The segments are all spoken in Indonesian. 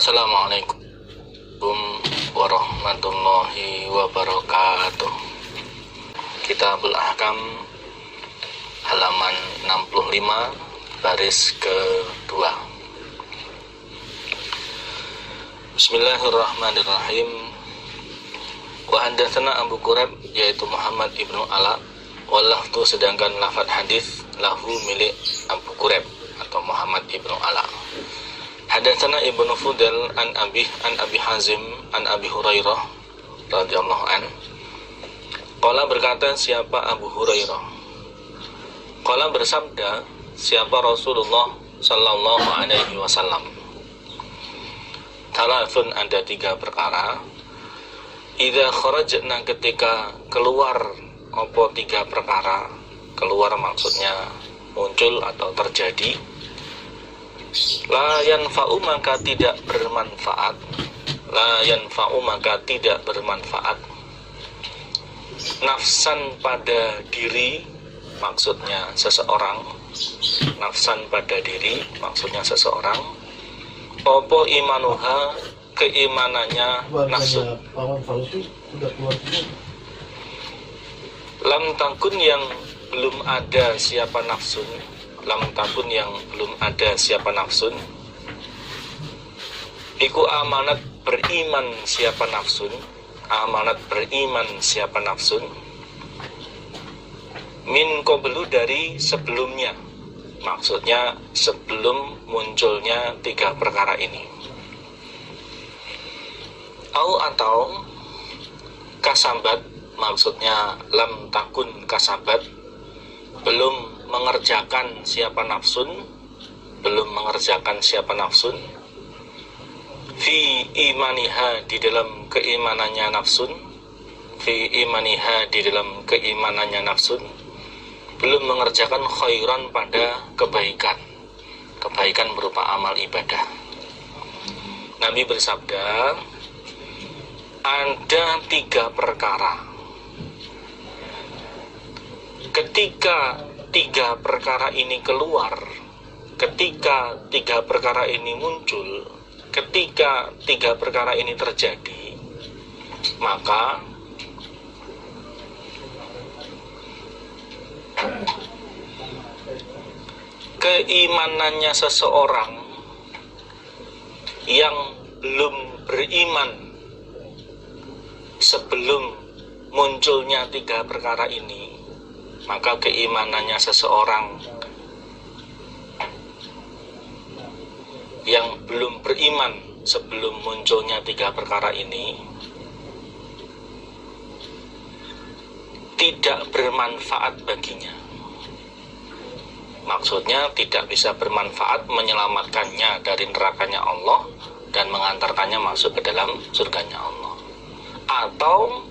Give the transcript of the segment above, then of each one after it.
Assalamualaikum warahmatullahi wabarakatuh. Kitabul Ahkam halaman 65 baris kedua. Bismillahirrahmanirrahim. Wa haddatsana Abu Quraib yaitu Muhammad ibnu Ala, wallahu sedangkan lafaz hadis lahu milik Abu Quraib atau Muhammad ibnu Ala. Hadatsana Ibnu Fudel an Abi Hazim an Abi Hurairah radhiyallahu an. Qala berkata siapa Abu Hurairah. Qala bersabda siapa Rasulullah sallallahu alaihi wasallam. Thalathun ada 3 perkara. Idza kharajna ketika keluar apa 3 perkara. Keluar maksudnya muncul atau terjadi. La yanfa'u maka tidak bermanfaat. La yanfa'u maka tidak bermanfaat. Nafsan pada diri maksudnya seseorang. Nafsan pada diri maksudnya seseorang. Opo imanuha keimanannya nafsu. Lam takun yang belum ada siapa nafsun. Lam takun yang belum ada siapa nafsun. Iku amanat beriman siapa nafsun. Amanat beriman siapa nafsun. Min qablu dari sebelumnya. Maksudnya sebelum munculnya 3 perkara ini. Au atau kasabat, maksudnya lam takun kasabat, belum mengerjakan siapa nafsun, belum mengerjakan siapa nafsun. Fi imaniha di dalam keimanannya nafsun. Fi imaniha di dalam keimanannya nafsun. Belum mengerjakan khairan pada kebaikan. Kebaikan berupa amal ibadah. Nabi bersabda, ada 3 perkara. Ketika 3 perkara ini keluar, ketika 3 perkara ini muncul, ketika 3 perkara ini terjadi, maka keimanannya seseorang yang belum beriman sebelum munculnya 3 perkara ini, maka keimanannya seseorang yang belum beriman sebelum munculnya 3 perkara ini tidak bermanfaat baginya. Maksudnya tidak bisa bermanfaat menyelamatkannya dari nerakanya Allah dan mengantarkannya masuk ke dalam surganya Allah. Atau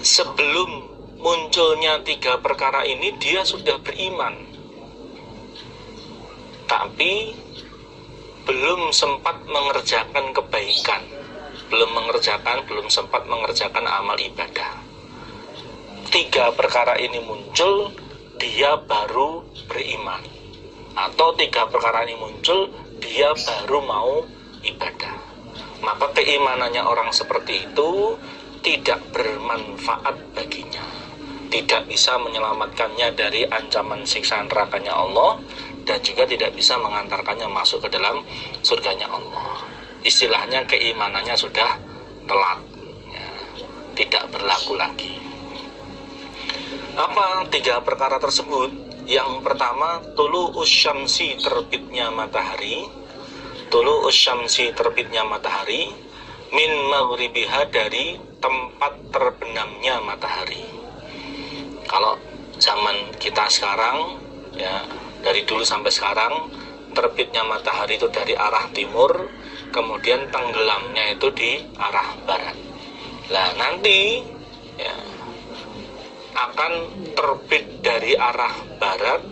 sebelum munculnya 3 perkara ini dia sudah beriman, tapi belum sempat mengerjakan kebaikan, belum sempat mengerjakan amal ibadah. 3 perkara ini muncul, dia baru beriman. Atau 3 perkara ini muncul, dia baru mau ibadah. Maka keimanannya orang seperti itu tidak bermanfaat baginya, tidak bisa menyelamatkannya dari ancaman siksa nerakanya Allah, dan juga tidak bisa mengantarkannya masuk ke dalam surganya Allah. Istilahnya keimanannya sudah telat, ya, tidak berlaku lagi. Apa 3 perkara tersebut? Yang pertama, tulu usyamsi, terbitnya matahari. Tulu usyamsi, terbitnya matahari. Min maghribiha, dari tempat terbenamnya matahari. Kalau zaman kita sekarang, ya, dari dulu sampai sekarang, terbitnya matahari itu dari arah timur, kemudian tenggelamnya itu di arah barat. Nah, nanti ya, akan terbit dari arah barat,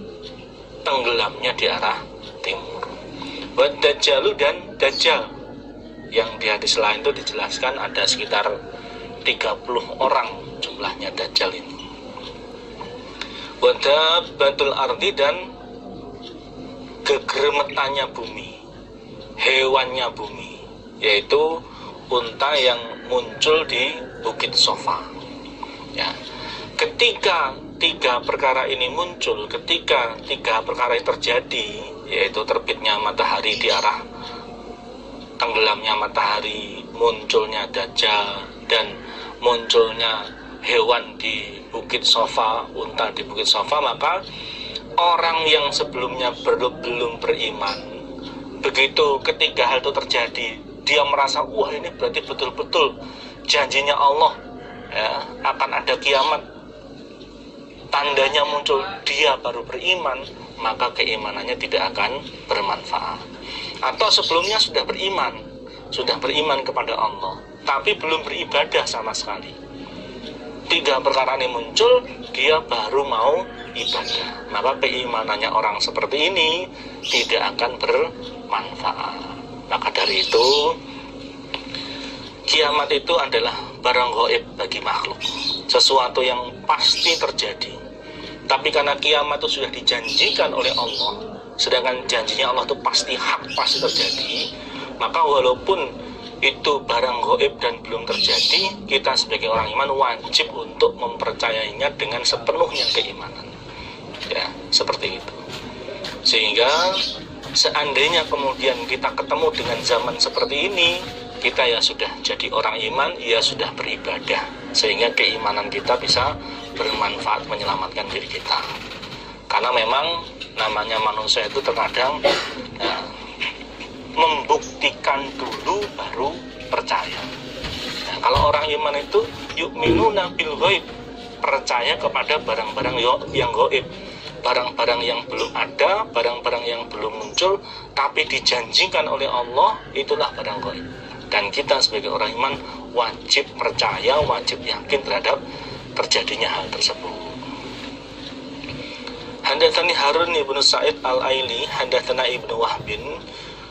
tenggelamnya di arah timur. Wa dajjalu, dan dajjal, yang di hadis lain itu dijelaskan ada sekitar 30 orang jumlahnya dajjal ini. Wa dabbatul ardi, dan gegermetannya bumi. hewannya bumi, yaitu unta yang muncul di Bukit Sofa. Ya, ketika tiga perkara ini muncul, ketika tiga perkara ini terjadi, yaitu terbitnya matahari di arah tenggelamnya matahari, munculnya Dajjal, dan munculnya hewan di Bukit Sofa, unta di Bukit Sofa, maka orang yang sebelumnya belum beriman, begitu ketiga hal itu terjadi, dia merasa, wah ini berarti betul-betul janjinya Allah, ya, akan ada kiamat, tandanya muncul, dia baru beriman, maka keimanannya tidak akan bermanfaat. Atau sebelumnya sudah beriman kepada Allah, tapi belum beribadah sama sekali. Tiga perkara ini muncul, dia baru mau ibadah, maka keimanannya orang seperti ini tidak akan bermanfaat. Maka dari itu, kiamat itu adalah barang gaib bagi makhluk, sesuatu yang pasti terjadi. Tapi karena kiamat itu sudah dijanjikan oleh Allah, sedangkan janjinya Allah itu pasti hak, pasti terjadi, maka walaupun itu barang gaib dan belum terjadi, kita sebagai orang iman wajib untuk mempercayainya dengan sepenuhnya keimanan. Ya, seperti itu. Sehingga seandainya kemudian kita ketemu dengan zaman seperti ini, kita ya sudah jadi orang iman, ya sudah beribadah, sehingga keimanan kita bisa bermanfaat menyelamatkan diri kita. Karena memang namanya manusia itu terkadang ya, membuktikan dulu baru percaya. Nah, kalau orang iman itu yu'minuna bil ghaib, percaya kepada barang-barang yang gaib, barang-barang yang belum ada, barang-barang yang belum muncul, tapi dijanjikan oleh Allah, itulah barang gaib. Dan kita sebagai orang iman wajib percaya, wajib yakin terhadap terjadinya hal tersebut. Hadatsani Harun ibnu Sa'id al-Aili, hadatsana Ibnu Wahbin,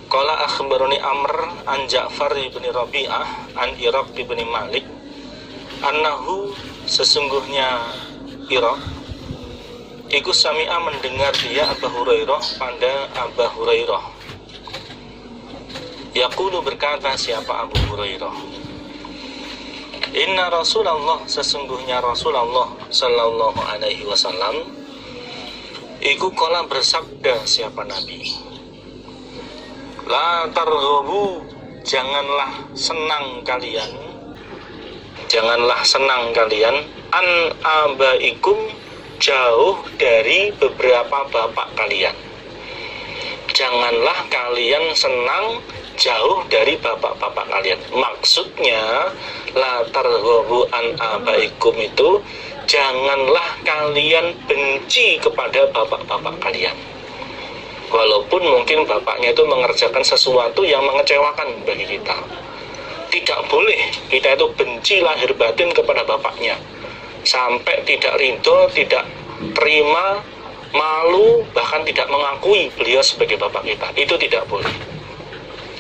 qala akhbarani Amr an Ja'far ibn Rabi'ah an Iraq ibn Malik, annahu, sesungguhnya Iraq iku sami'a mendengar dia Abu Hurairah pada Abu Hurairah. Yaqulu, berkata siapa Abu Hurairah, inna Rasulullah, sesungguhnya Rasulullah sallallahu alaihi wasallam iku kala bersabda, siapa Nabi, la targhabu, janganlah senang kalian an abaikum, jauh dari beberapa bapak kalian. Janganlah kalian senang jauh dari bapak-bapak kalian. Maksudnya la targhabu an abaikum itu, janganlah kalian benci kepada bapak-bapak kalian, walaupun mungkin bapaknya itu mengerjakan sesuatu yang mengecewakan bagi kita. Tidak boleh kita itu benci lahir batin kepada bapaknya, sampai tidak ridho, tidak terima, malu, bahkan tidak mengakui beliau sebagai bapak kita. Itu tidak boleh.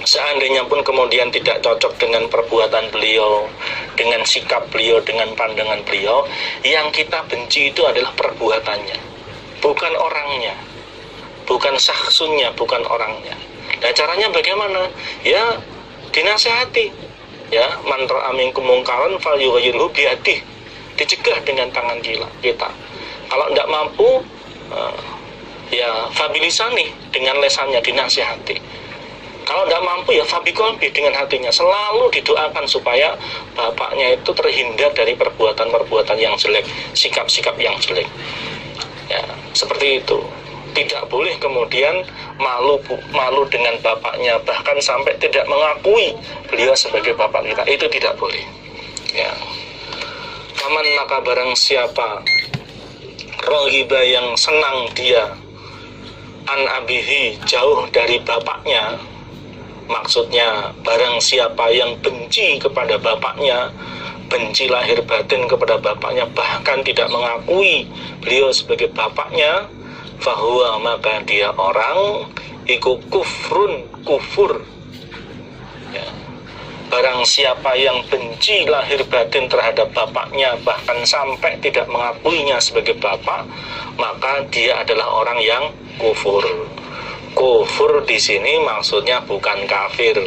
Seandainya pun kemudian tidak cocok dengan perbuatan beliau, dengan sikap beliau, dengan pandangan beliau, yang kita benci itu adalah perbuatannya, bukan orangnya, bukan sahsunnya, bukan orangnya. Nah, caranya bagaimana? Ya, dinasihati. Ya, man ra'a minkum mungkaran falyughayyirhu biyadihi, dicegah dengan tangan kita. Kalau tidak mampu, ya fabilisani, dengan lesannya dinasihati. Kalau tidak mampu ya fabiqalbi, dengan hatinya. Selalu didoakan supaya bapaknya itu terhindar dari perbuatan-perbuatan yang jelek, sikap-sikap yang jelek. Ya, seperti itu. Tidak boleh kemudian malu dengan bapaknya, bahkan sampai tidak mengakui beliau sebagai bapak kita. Itu tidak boleh. Ya. Paman, maka barang siapa rohiba, yang senang dia an abihi, jauh dari bapaknya, maksudnya barang siapa yang benci kepada bapaknya, benci lahir batin kepada bapaknya, bahkan tidak mengakui beliau sebagai bapaknya, fahuwa, maka dia orang iku kufur. Ya. Barang siapa yang benci lahir batin terhadap bapaknya, bahkan sampai tidak mengakuinya sebagai bapak, maka dia adalah orang yang kufur. Kufur di sini maksudnya bukan kafir.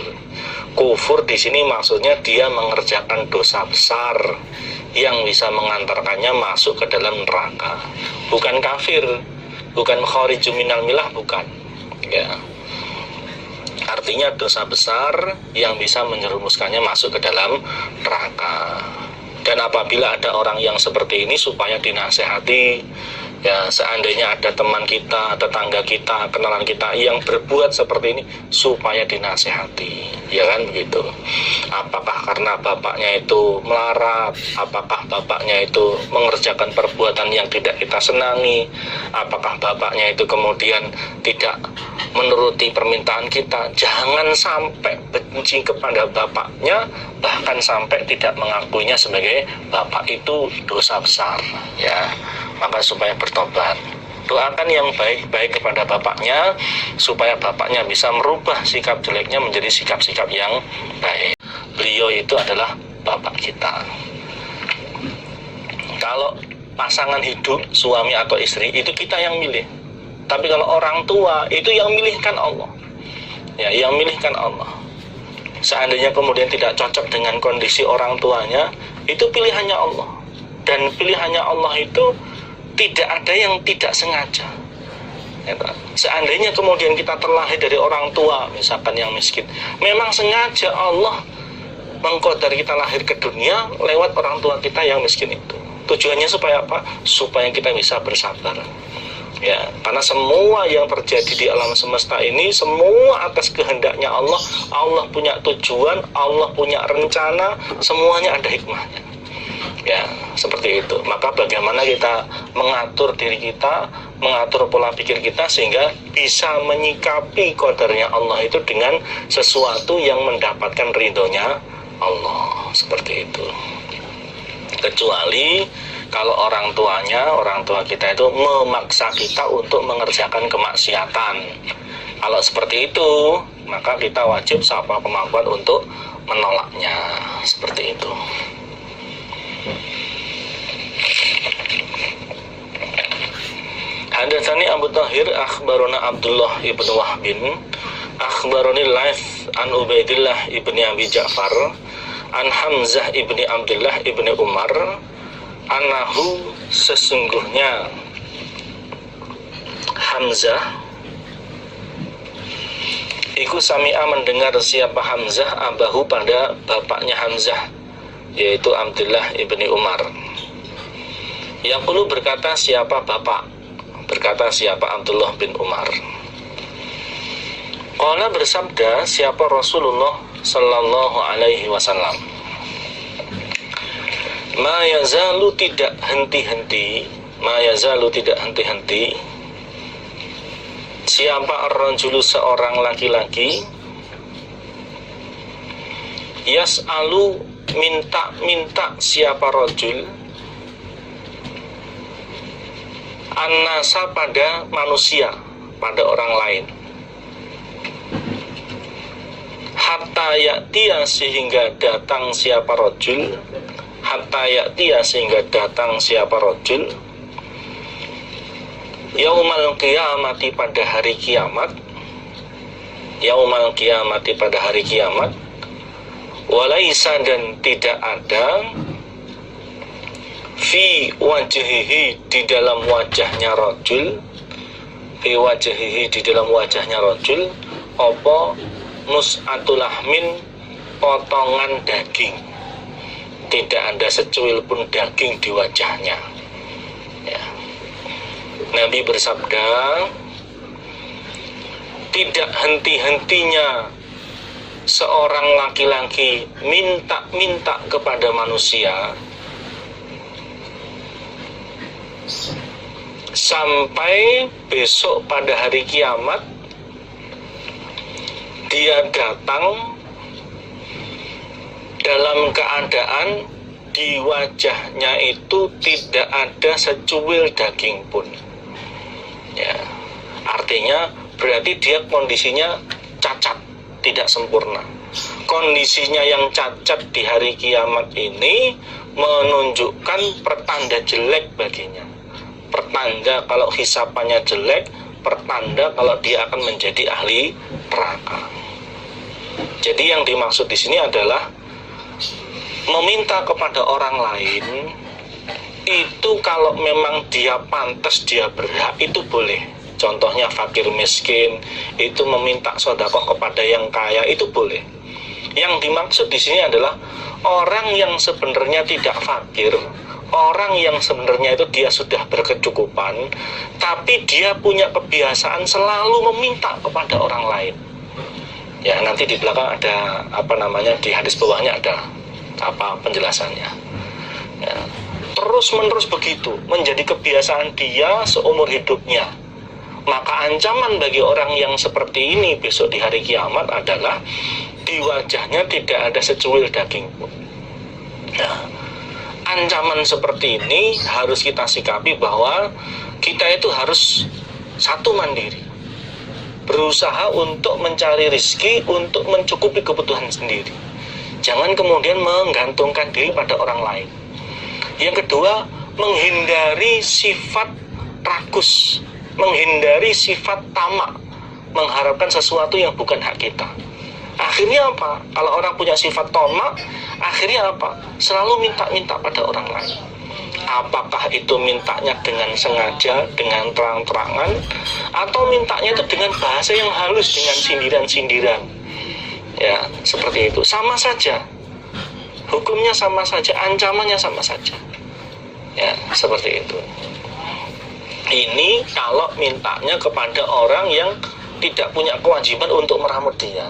Kufur di sini maksudnya dia mengerjakan dosa besar yang bisa mengantarkannya masuk ke dalam neraka. Bukan kafir, bukan kharijum minal milah, bukan. Ya. Artinya dosa besar yang bisa menyerumuskannya masuk ke dalam neraka. Dan apabila ada orang yang seperti ini, supaya dinasehati. Ya, seandainya ada teman kita, tetangga kita, kenalan kita yang berbuat seperti ini, supaya dinasehati, ya kan begitu. Apakah karena bapaknya itu melarat, apakah bapaknya itu mengerjakan perbuatan yang tidak kita senangi, apakah bapaknya itu kemudian tidak menuruti permintaan kita. Jangan sampai benci kepada bapaknya, bahkan sampai tidak mengakuinya sebagai bapak. Itu dosa besar, ya. Maka supaya bertobat, doakan yang baik-baik kepada bapaknya, supaya bapaknya bisa merubah sikap jeleknya menjadi sikap-sikap yang baik. Beliau itu adalah bapak kita. Kalau pasangan hidup, suami atau istri, itu kita yang milih. Tapi kalau orang tua, itu yang milihkan Allah. Ya, yang milihkan Allah. Seandainya kemudian tidak cocok dengan kondisi orang tuanya, itu pilihannya Allah. Dan pilihannya Allah itu tidak ada yang tidak sengaja. Seandainya kemudian kita terlahir dari orang tua, misalkan yang miskin, memang sengaja Allah mengqadar kita lahir ke dunia lewat orang tua kita yang miskin itu. Tujuannya supaya apa? Supaya kita bisa bersabar. Ya, karena semua yang terjadi di alam semesta ini semua atas kehendaknya Allah. Allah punya tujuan, Allah punya rencana, semuanya ada hikmahnya. Ya, seperti itu. Maka bagaimana kita mengatur diri kita, mengatur pola pikir kita sehingga bisa menyikapi qadarnya Allah itu dengan sesuatu yang mendapatkan ridhonya Allah. Seperti itu. Kecuali kalau orang tua kita itu memaksa kita untuk mengerjakan kemaksiatan. Kalau seperti itu, maka kita wajib sama kemampuan untuk menolaknya. Seperti itu. Hadatsani Abu Thahir akhbarona Abdullah ibn Wahbin akhbaroni Laits an Ubaidillah ibn Abi Ja'far an Hamzah ibn Abdullah ibn Umar anahu sesungguhnya Hamzah iku sami'a mendengar siapa Hamzah abahu pada bapaknya Hamzah yaitu Abdullah ibn Umar. Yang perlu berkata siapa bapak? Berkata siapa Abdullah bin Umar. Qala bersabda siapa Rasulullah sallallahu alaihi wasallam. Ma yazalu tidak henti-henti, siapa ar-rajulu seorang laki-laki yas'alu minta siapa rajul an-nasa pada manusia, pada orang lain, hatta ya'tiya sehingga datang siapa rajul, yaumal qiyamati pada hari kiamat, walaisa dan tidak ada fi wajhihi di dalam wajahnya rajul, apa mus'atul lahmin potongan daging, tidak ada secuil pun daging di wajahnya. Ya. Nabi bersabda, tidak henti-hentinya seorang laki-laki minta kepada manusia sampai besok pada hari kiamat dia datang dalam keadaan di wajahnya itu tidak ada secuil daging pun. Ya, artinya berarti dia kondisinya cacat, tidak sempurna. Kondisinya yang cacat di hari kiamat ini menunjukkan pertanda jelek baginya. Pertanda kalau hisapannya jelek, pertanda kalau dia akan menjadi ahli neraka. Jadi yang dimaksud di sini adalah meminta kepada orang lain itu kalau memang dia pantas, dia berhak, itu boleh. Contohnya fakir miskin itu meminta sedekah kepada yang kaya, itu boleh. Yang dimaksud di sini adalah orang yang sebenarnya tidak fakir, orang yang sebenarnya itu dia sudah berkecukupan, tapi dia punya kebiasaan selalu meminta kepada orang lain. Ya, nanti di belakang ada di hadis bawahnya ada penjelasannya. Ya, terus menerus begitu menjadi kebiasaan dia seumur hidupnya. Maka ancaman bagi orang yang seperti ini besok di hari kiamat adalah di wajahnya tidak ada secuil daging pun. Nah, ancaman seperti ini harus kita sikapi bahwa kita itu harus satu, mandiri, berusaha untuk mencari rezeki, untuk mencukupi kebutuhan sendiri. Jangan kemudian menggantungkan diri pada orang lain. Yang kedua, menghindari sifat rakus, menghindari sifat tamak, mengharapkan sesuatu yang bukan hak kita. Akhirnya apa? Kalau orang punya sifat tamak, akhirnya apa? Selalu minta-minta pada orang lain. Apakah itu mintanya dengan sengaja, dengan terang-terangan, atau mintanya itu dengan bahasa yang halus, dengan sindiran-sindiran. Ya, seperti itu. Sama saja. Hukumnya sama saja, ancamannya sama saja. Ya, seperti itu. Ini kalau mintanya kepada orang yang tidak punya kewajiban untuk meramut dia.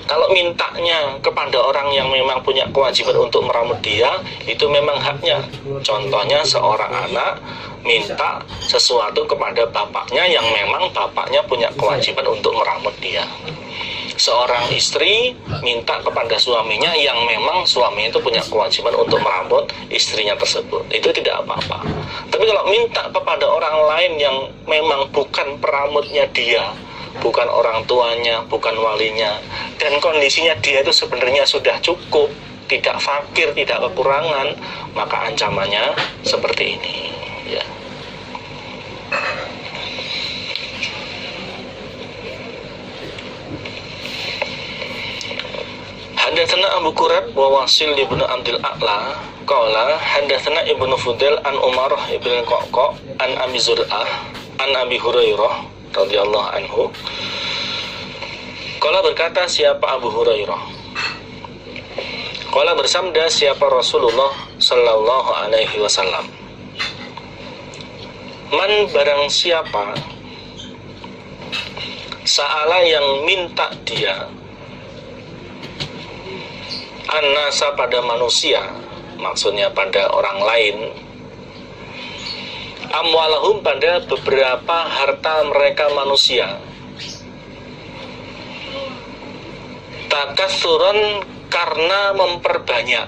Kalau mintanya kepada orang yang memang punya kewajiban untuk meramut dia, itu memang haknya. Contohnya seorang anak minta sesuatu kepada bapaknya yang memang bapaknya punya kewajiban untuk meramut dia. Seorang istri minta kepada suaminya yang memang suaminya itu punya kewajiban untuk meramut istrinya tersebut. Itu tidak apa-apa. Tapi kalau minta kepada orang lain yang memang bukan peramutnya dia, bukan orang tuanya, bukan walinya, dan kondisinya dia itu sebenarnya sudah cukup, tidak fakir, tidak kekurangan, maka ancamannya seperti ini. Ya. Hadatsana Abu Qurab wa Wasil ibnu Abdul A'la qala hadatsana Ibnu Fudail an Umarah ibn Qaqqa an Abi Zur'ah an Abi Hurairah radhiyallahu anhu. Qala berkata siapa Abu Hurairah? Qala bersabda siapa Rasulullah sallallahu alaihi wasallam? Man barang siapa sa'ala yang minta dia an-nasa pada manusia, maksudnya pada orang lain, amwalahum pada beberapa harta mereka manusia, takatsuran karena memperbanyak.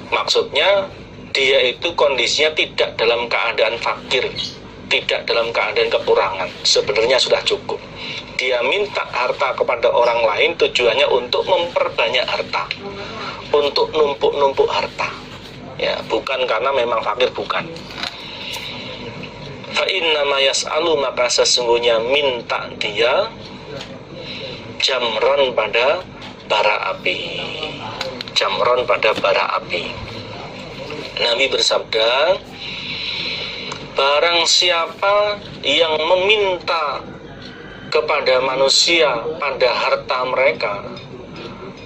Maksudnya dia itu kondisinya tidak dalam keadaan fakir, tidak dalam keadaan kekurangan, sebenarnya sudah cukup. Dia minta harta kepada orang lain tujuannya untuk memperbanyak harta, untuk numpuk-numpuk harta. Ya, bukan karena memang fakir, bukan. Fa inna ma yas'alu, maka sesungguhnya minta dia jamron pada bara api. Jamron pada bara api. Nabi bersabda, barang siapa yang meminta kepada manusia pada harta mereka,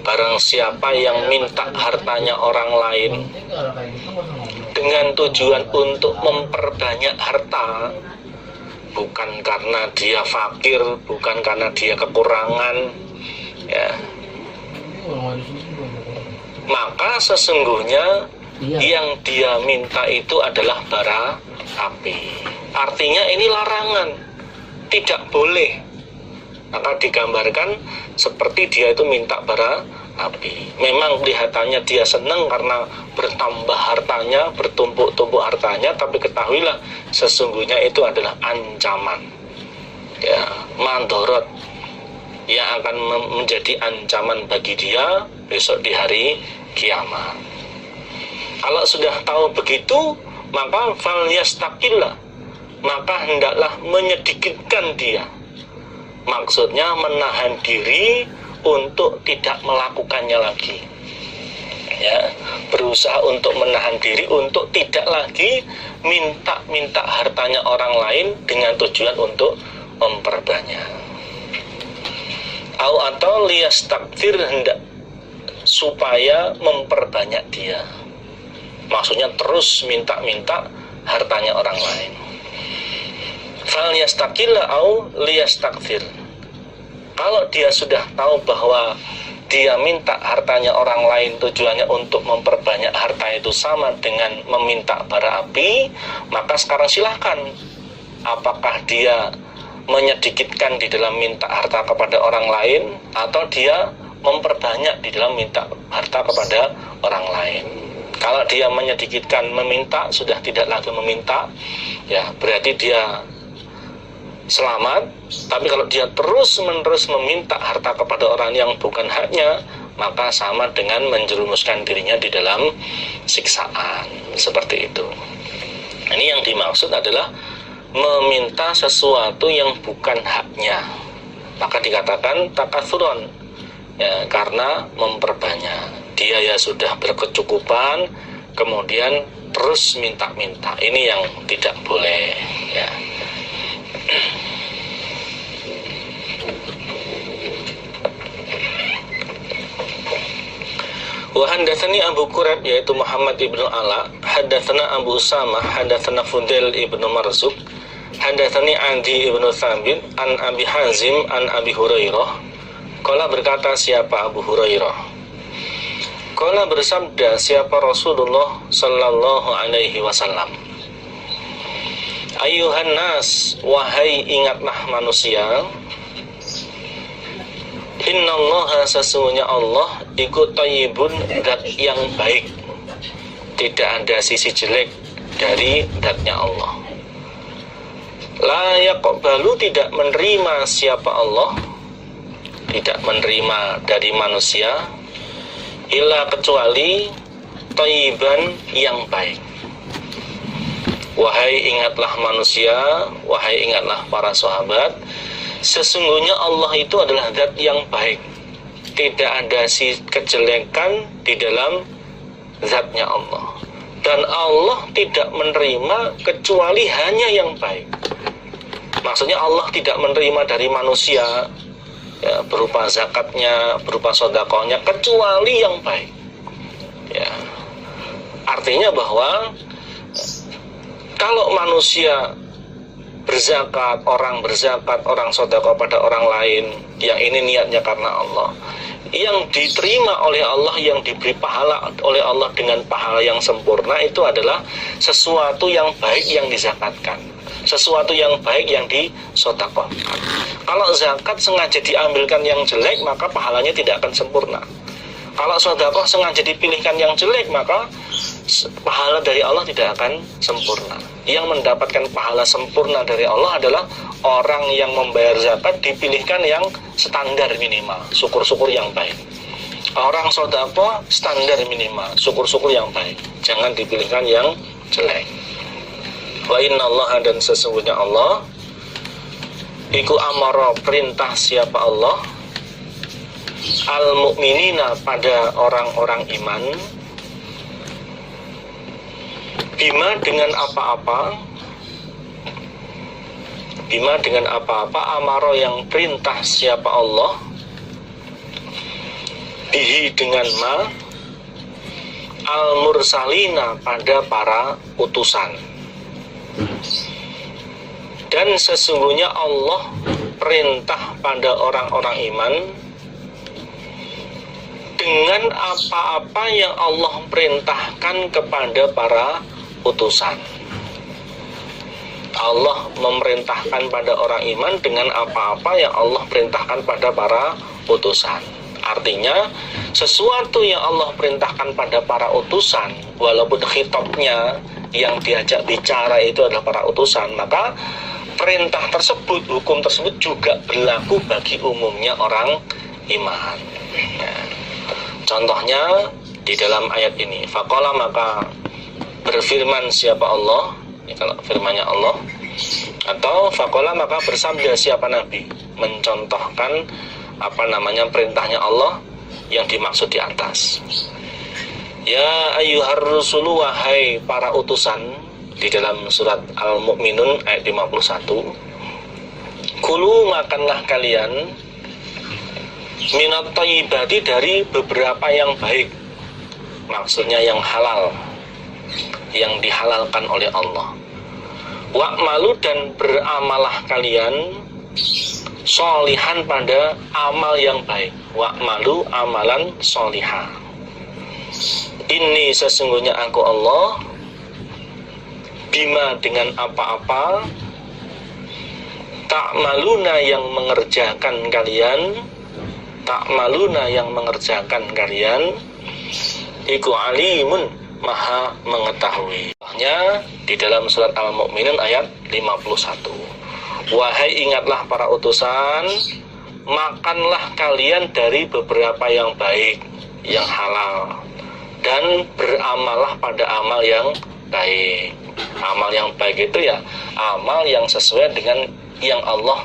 barang siapa yang minta hartanya orang lain dengan tujuan untuk memperbanyak harta, bukan karena dia fakir, bukan karena dia kekurangan, ya, maka sesungguhnya yang dia minta itu adalah bara api. Artinya ini larangan, tidak boleh. Maka digambarkan seperti dia itu minta bara api. Memang kelihatannya dia senang karena bertambah hartanya, bertumpuk-tumpuk hartanya, tapi ketahuilah sesungguhnya itu adalah ancaman, ya, mandorot yang akan menjadi ancaman bagi dia besok di hari kiamat. Kalau sudah tahu begitu, maka fal yastaqillah, maka hendaklah menyedikitkan dia. Maksudnya menahan diri untuk tidak melakukannya lagi. Ya, berusaha untuk menahan diri untuk tidak lagi minta hartanya orang lain dengan tujuan untuk memperbanyak. Atau liyastakthir, hendak supaya memperbanyak dia. Maksudnya terus minta hartanya orang lain. Fal yastakilla au liyastakthir. Kalau dia sudah tahu bahwa dia minta hartanya orang lain tujuannya untuk memperbanyak harta itu sama dengan meminta bara api, maka sekarang silahkan. Apakah dia menyedikitkan di dalam minta harta kepada orang lain, atau dia memperbanyak di dalam minta harta kepada orang lain. Kalau dia menyedikitkan meminta, sudah tidak lagi meminta, ya berarti dia selamat. Tapi kalau dia terus-menerus meminta harta kepada orang yang bukan haknya, maka sama dengan menjerumuskan dirinya di dalam siksaan. Seperti itu. Ini yang dimaksud adalah meminta sesuatu yang bukan haknya. Maka dikatakan takatsuron, ya, karena memperbanyak. Dia ya sudah berkecukupan, kemudian terus minta-minta. Ini yang tidak boleh, ya. Wa haddatsani Abu Qurab, yaitu Muhammad ibnu Ala, haddatsana Abu Usamah, haddatsana Fudail ibnu Marzuq, haddatsani Adi ibnu Thabit an Abi Hazim an Abi Hurairah. Qala, berkata siapa Abu Hurairah, qala bersabda siapa Rasulullah sallallahu alaihi wasallam, ayuhan nas, wahai ingatlah manusia, innallaha, sesungguhnya Allah iku thayyibun, zat yang baik, tidak ada sisi jelek dari zatnya Allah. La yaqbalu, tidak menerima siapa Allah, tidak menerima dari manusia, illa, kecuali thayyiban, yang baik. Wahai ingatlah manusia, wahai ingatlah para sahabat, sesungguhnya Allah itu adalah zat yang baik, tidak ada si kejelekan di dalam zatnya Allah, dan Allah tidak menerima kecuali hanya yang baik. Maksudnya Allah tidak menerima dari manusia, ya, berupa zakatnya, berupa sedekahnya, kecuali yang baik, ya. Artinya bahwa kalau manusia berzakat, orang sedekah pada orang lain, yang ini niatnya karena Allah, yang diterima oleh Allah, yang diberi pahala oleh Allah dengan pahala yang sempurna, itu adalah sesuatu yang baik yang dizakatkan, sesuatu yang baik yang disedekahkan. Kalau zakat sengaja diambilkan yang jelek, maka pahalanya tidak akan sempurna. Kalau sedekah sengaja dipilihkan yang jelek, maka pahala dari Allah tidak akan sempurna. Yang mendapatkan pahala sempurna dari Allah adalah orang yang membayar zakat dipilihkan yang standar minimal, syukur-syukur yang baik. Orang sedekah standar minimal, syukur-syukur yang baik, jangan dipilihkan yang jelek. Wa innallaha, dan sesungguhnya Allah iku amara, perintah siapa Allah, al-mu'minina, pada orang-orang iman, bima, dengan apa-apa, bima, dengan apa-apa, amaro, yang perintah siapa Allah, bihi, dengan ma, al-mursalina, pada para utusan. Dan sesungguhnya Allah perintah pada orang-orang iman dengan apa-apa yang Allah perintahkan kepada para utusan. Allah memerintahkan pada orang iman dengan apa-apa yang Allah perintahkan pada para utusan. Artinya sesuatu yang Allah perintahkan pada para utusan, walaupun khitabnya yang diajak bicara itu adalah para utusan, maka perintah tersebut, hukum tersebut juga berlaku bagi umumnya orang iman. Contohnya di dalam ayat ini, faqala, maka berfirman siapa Allah, ini kalau firmannya Allah, Atau faqala, maka bersabda siapa Nabi, mencontohkan perintahnya Allah yang dimaksud di atas. Ya ayyuhar rusulu, wahai para utusan, di dalam surat Al-Mu'minun ayat 51. Kulu, makanlah kalian, minat thayyibati, dari beberapa yang baik, maksudnya yang halal, yang dihalalkan oleh Allah. Wa'malu, dan beramalah kalian, sholihan, pada amal yang baik. Wa'malu amalan sholihah. Ini sesungguhnya aku Allah, bima, dengan apa-apa, ta'maluna, yang mengerjakan kalian, ta'maluna, yang mengerjakan kalian, iku alimun, maha mengetahui. Di dalam surat Al-Mu'minun ayat 51. Wahai, ingatlah para utusan, makanlah kalian dari beberapa yang baik, yang halal, dan beramalah pada amal yang baik. Amal yang baik itu ya amal yang sesuai dengan yang Allah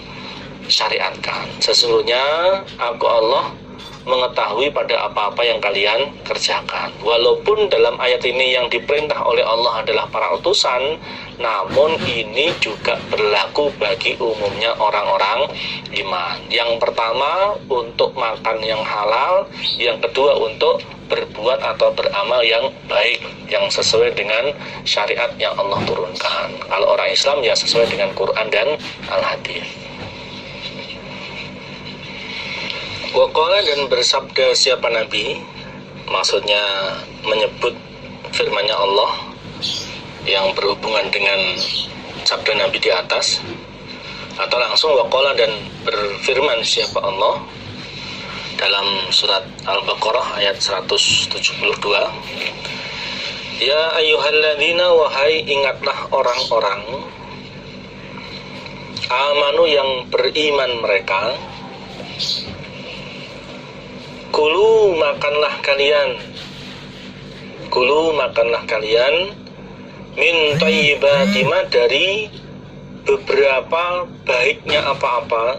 syariatkan. Sesungguhnya aku Allah mengetahui pada apa-apa yang kalian kerjakan. Walaupun dalam ayat ini yang diperintah oleh Allah adalah para utusan, namun ini juga berlaku bagi umumnya orang-orang iman. Yang pertama untuk makan yang halal, yang kedua untuk berbuat atau beramal yang baik, yang sesuai dengan syariat yang Allah turunkan. Kalau orang Islam ya sesuai dengan Quran dan Al-Hadis. Waqala, dan bersabda siapa Nabi, maksudnya menyebut firman-Nya Allah yang berhubungan dengan sabda Nabi di atas, atau langsung waqala, dan berfirman siapa Allah dalam surat Al-Baqarah ayat 172. Ya ayyuhalladzina, wahai ingatlah orang-orang, amanu, yang beriman mereka, Kulu, makanlah kalian, min thayyibati ma, dari beberapa baiknya apa-apa,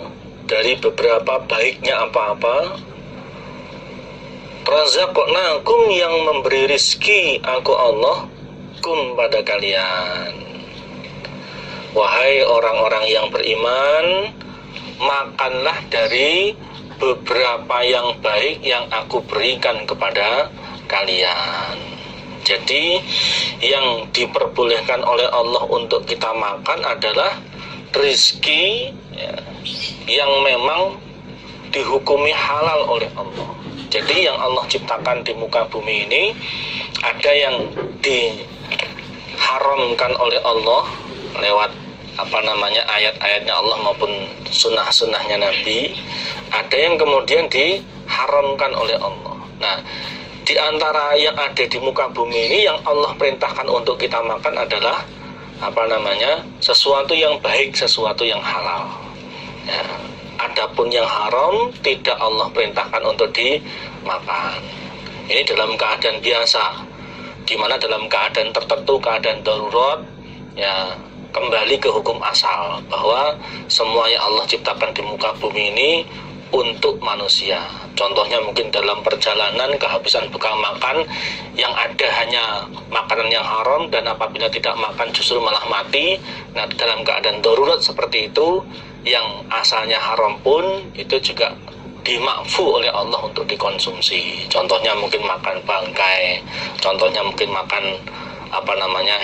razaqnakum, yang memberi rizki aku Allah, kum, pada kalian. Wahai orang-orang yang beriman, makanlah dari beberapa yang baik yang aku berikan kepada kalian. Jadi yang diperbolehkan oleh Allah untuk kita makan adalah rizki ya, yang memang dihukumi halal oleh Allah. Jadi yang Allah ciptakan di muka bumi ini, ada yang diharamkan oleh Allah lewat ayat-ayatnya Allah maupun sunnah-sunnahnya Nabi, ada yang kemudian diharamkan oleh Allah. Nah, di antara yang ada di muka bumi ini yang Allah perintahkan untuk kita makan adalah sesuatu yang baik, sesuatu yang halal. Ya, adapun yang haram tidak Allah perintahkan untuk dimakan. Ini dalam keadaan biasa, di mana dalam keadaan tertentu, keadaan darurat, ya kembali ke hukum asal bahwa semua yang Allah ciptakan di muka bumi ini untuk manusia. Contohnya mungkin dalam perjalanan kehabisan bekal makan, yang ada hanya makanan yang haram, dan apabila tidak makan justru malah mati. Nah, dalam keadaan darurat seperti itu, yang asalnya haram pun itu juga dimakfu oleh Allah untuk dikonsumsi. Contohnya mungkin makan bangkai, contohnya mungkin makan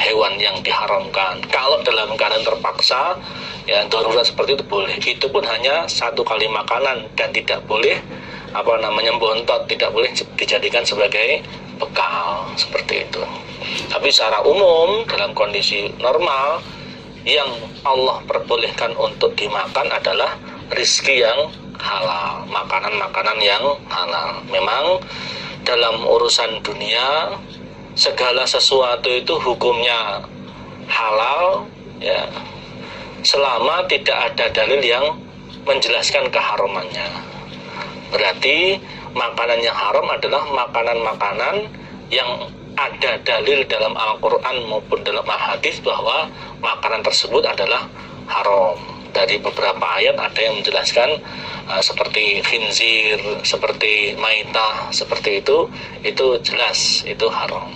hewan yang diharamkan. Kalau dalam keadaan terpaksa, ya darurat seperti itu boleh. Itu pun hanya satu kali makanan dan tidak boleh bontot, tidak boleh dijadikan sebagai bekal seperti itu. Tapi secara umum dalam kondisi normal, yang Allah perbolehkan untuk dimakan adalah rizki yang halal, makanan-makanan yang halal. Memang dalam urusan dunia segala sesuatu itu hukumnya halal, ya, selama tidak ada dalil yang menjelaskan keharamannya. Berarti makanan yang haram adalah makanan-makanan yang ada dalil dalam Al-Quran maupun dalam hadis bahwa makanan tersebut adalah haram. Dari beberapa ayat ada yang menjelaskan seperti khinzir, seperti maitah, seperti itu jelas itu haram.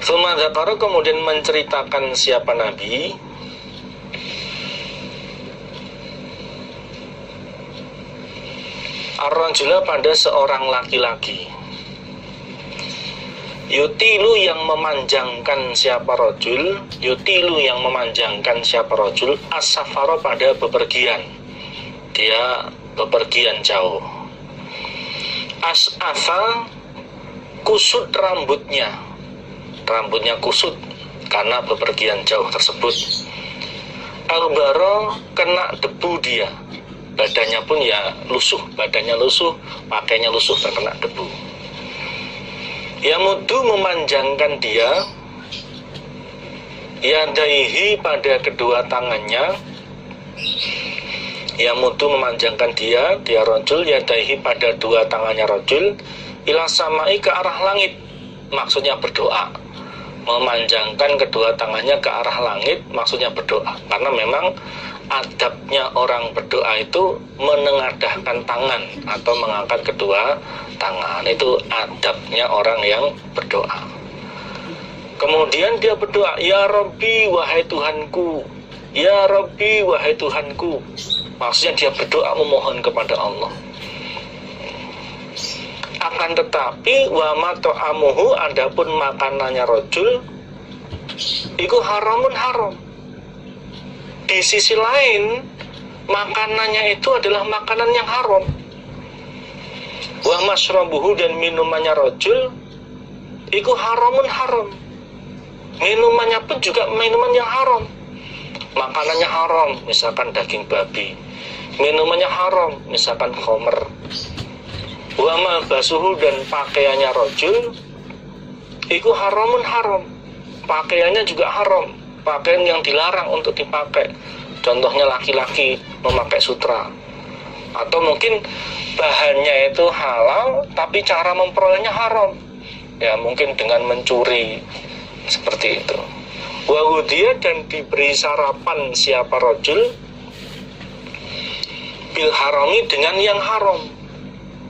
Tsumma dzakara, kemudian menceritakan siapa Nabi ar-rajula, pada seorang laki-laki, yutilu yang memanjangkan siapa rajul, yutilu yang memanjangkan siapa rajul, as-safara, pada bepergian, dia bepergian jauh. As-asa, kusut rambutnya kusut karena bepergian jauh tersebut. Al-bara, kena debu dia, badannya pun ya lusuh, pakainya lusuh terkena debu. Yamudu, memanjangkan dia, yadaihi, pada kedua tangannya, yamudu, memanjangkan dia rajul, yadaihi, pada dua tangannya rajul, ila samai, ke arah langit, maksudnya berdoa. Memanjangkan kedua tangannya ke arah langit, maksudnya berdoa. Karena memang adabnya orang berdoa itu menengadahkan tangan atau mengangkat kedua tangan. Itu adabnya orang yang berdoa. Kemudian dia berdoa, ya Rabbi, wahai Tuhanku, ya Rabbi, wahai Tuhanku. Maksudnya dia berdoa memohon kepada Allah. Akan tetapi wa ma ta'amuhu, adapun makanannya rajul iku haramun, haram. Di sisi lain makanannya itu adalah makanan yang haram. Wa masyrabuhu, dan minumannya rajul iku haramun, haram. Minumannya pun juga minuman yang haram. Makanannya haram, misalkan daging babi. Minumannya haram, misalkan khamr. Wa malbasuhu, dan pakaiannya rajul iku haramun, haram. Pakaiannya juga haram, pakaian yang dilarang untuk dipakai. Contohnya laki-laki memakai sutra. Atau mungkin bahannya itu halal tapi cara memperolehnya haram. Ya mungkin dengan mencuri, seperti itu. Wa hudiya, dan diberi sarapan siapa rajul bil harami, dengan yang haram.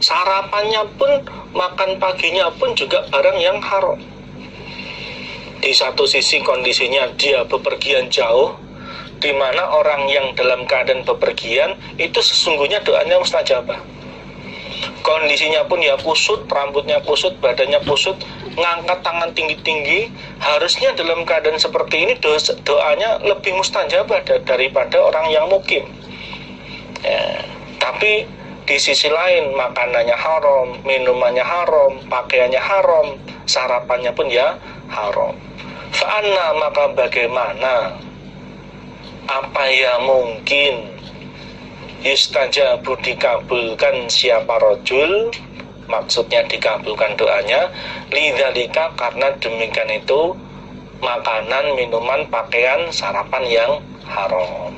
Sarapannya pun, makan paginya pun juga barang yang haram. Di satu sisi kondisinya dia bepergian jauh, di mana orang yang dalam keadaan bepergian itu sesungguhnya doanya mustajabah. Kondisinya pun ya kusut, rambutnya kusut, badannya kusut, ngangkat tangan tinggi-tinggi. Harusnya dalam keadaan seperti ini doanya lebih mustajabah daripada orang yang mukim. Ya, tapi di sisi lain makanannya haram, minumannya haram, pakaiannya haram, sarapannya pun ya haram. Fa'anna, maka bagaimana, apa ya mungkin yustajabu, dikabulkan siapa rajul, maksudnya dikabulkan doanya, lidzalika, karena demikian itu makanan, minuman, pakaian, sarapan yang haram.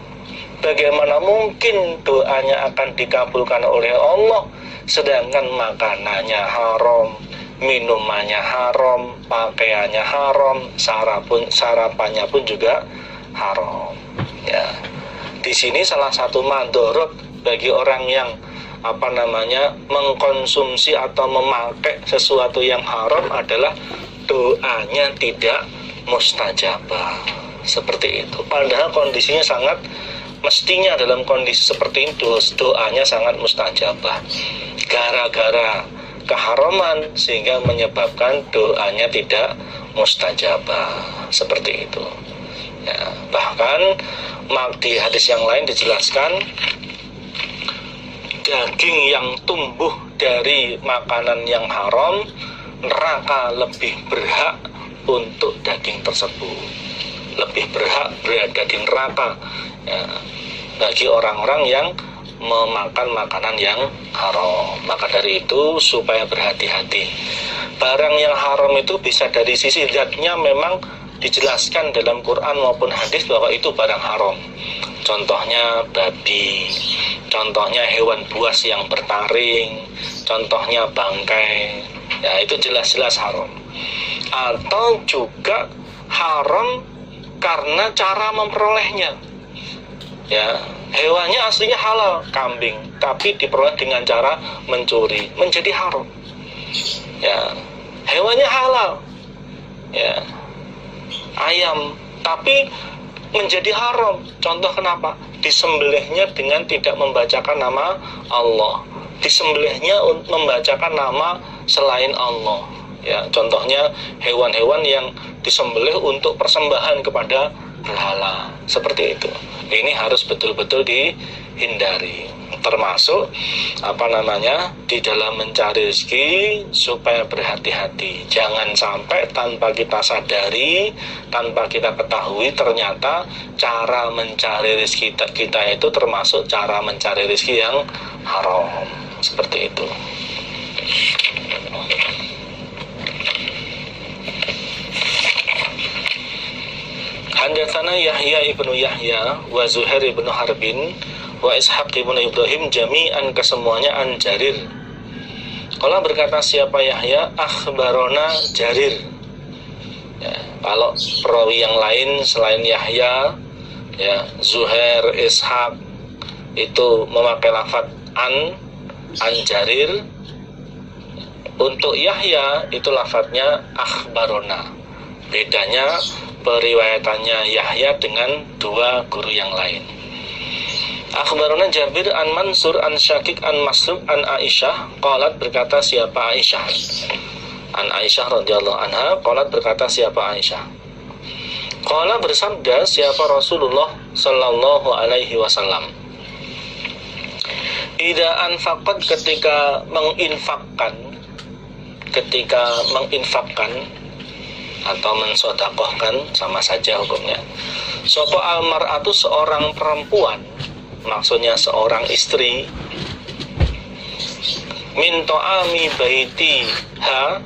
Bagaimana mungkin doanya akan dikabulkan oleh Allah sedangkan makanannya haram, minumannya haram, pakaiannya haram, sarapannya pun juga haram. Ya. Di sini salah satu madorot bagi orang yang mengkonsumsi atau memakai sesuatu yang haram adalah doanya tidak mustajabah. Seperti itu. Padahal kondisinya mestinya dalam kondisi seperti itu doanya sangat mustajabah. Gara-gara keharaman sehingga menyebabkan doanya tidak mustajabah. Seperti itu. Ya, bahkan di hadis yang lain dijelaskan daging yang tumbuh dari makanan yang haram, neraka lebih berhak untuk daging tersebut, lebih berhak berada di neraka ya, bagi orang-orang yang memakan makanan yang haram. Maka dari itu supaya berhati-hati. Barang yang haram itu bisa dari sisi zatnya memang dijelaskan dalam Quran maupun hadis bahwa itu barang haram. Contohnya babi, contohnya hewan buas yang bertaring, contohnya bangkai, Ya, itu jelas-jelas haram. Atau juga haram karena cara memperolehnya. Ya, hewannya aslinya halal, kambing, tapi diperoleh dengan cara mencuri, menjadi haram. Ya, hewannya halal. Ya, ayam, tapi menjadi haram. Contoh kenapa? Disembelihnya dengan tidak membacakan nama Allah. Disembelihnya membacakan nama selain Allah. Ya, contohnya hewan-hewan yang disembelih untuk persembahan kepada berhala. Seperti itu. Ini harus betul-betul dihindari. Termasuk di dalam mencari rezeki supaya berhati-hati. Jangan sampai tanpa kita sadari, tanpa kita ketahui, ternyata cara mencari rezeki kita itu termasuk cara mencari rezeki yang haram. Seperti itu. Hadatsana Yahya ibnu Yahya wa Zuhair ibnu Harbin wa Ishaq ibnu Ibrahim jami'an, kesemuanya an Jarir. Qala berkata siapa Yahya, akhbarona Jarir. Ya, kalau perawi yang lain selain Yahya, ya, Zuhair, Ishaq itu memakai lafaz an Jarir. Untuk Yahya itu lafadznya akhbarona. Bedanya periwayatannya Yahya dengan dua guru yang lain. Akhbaruna Jabir an Mansur an Syakik an Masruk an Aisyah qalat, berkata siapa Aisyah, an Aisyah radhiyallahu anha qalat, berkata siapa Aisyah, qala bersabda siapa Rasulullah sallallahu alaihi wasallam, idza anfaqat, ketika menginfakkan atau mensodakohkan, sama saja hukumnya, sopo almar'atu, seorang perempuan, maksudnya seorang istri, min to'ami baitiha,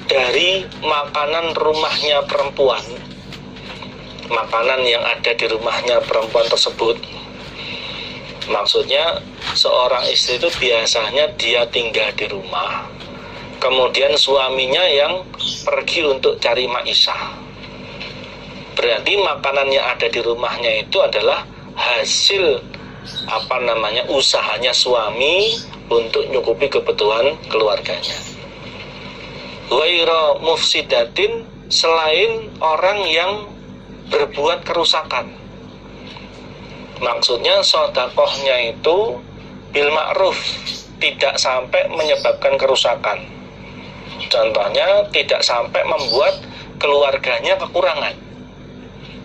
dari makanan rumahnya perempuan, makanan yang ada di rumahnya perempuan tersebut. Maksudnya seorang istri itu biasanya dia tinggal di rumah, kemudian suaminya yang pergi untuk cari maisha. Berarti makanan yang ada di rumahnya itu adalah hasil usahanya suami untuk nyukupi kebutuhan keluarganya. Ghaira mufsidatin, selain orang yang berbuat kerusakan. Maksudnya sedekahnya itu bil ma'ruf, tidak sampai menyebabkan kerusakan. Contohnya tidak sampai membuat keluarganya kekurangan.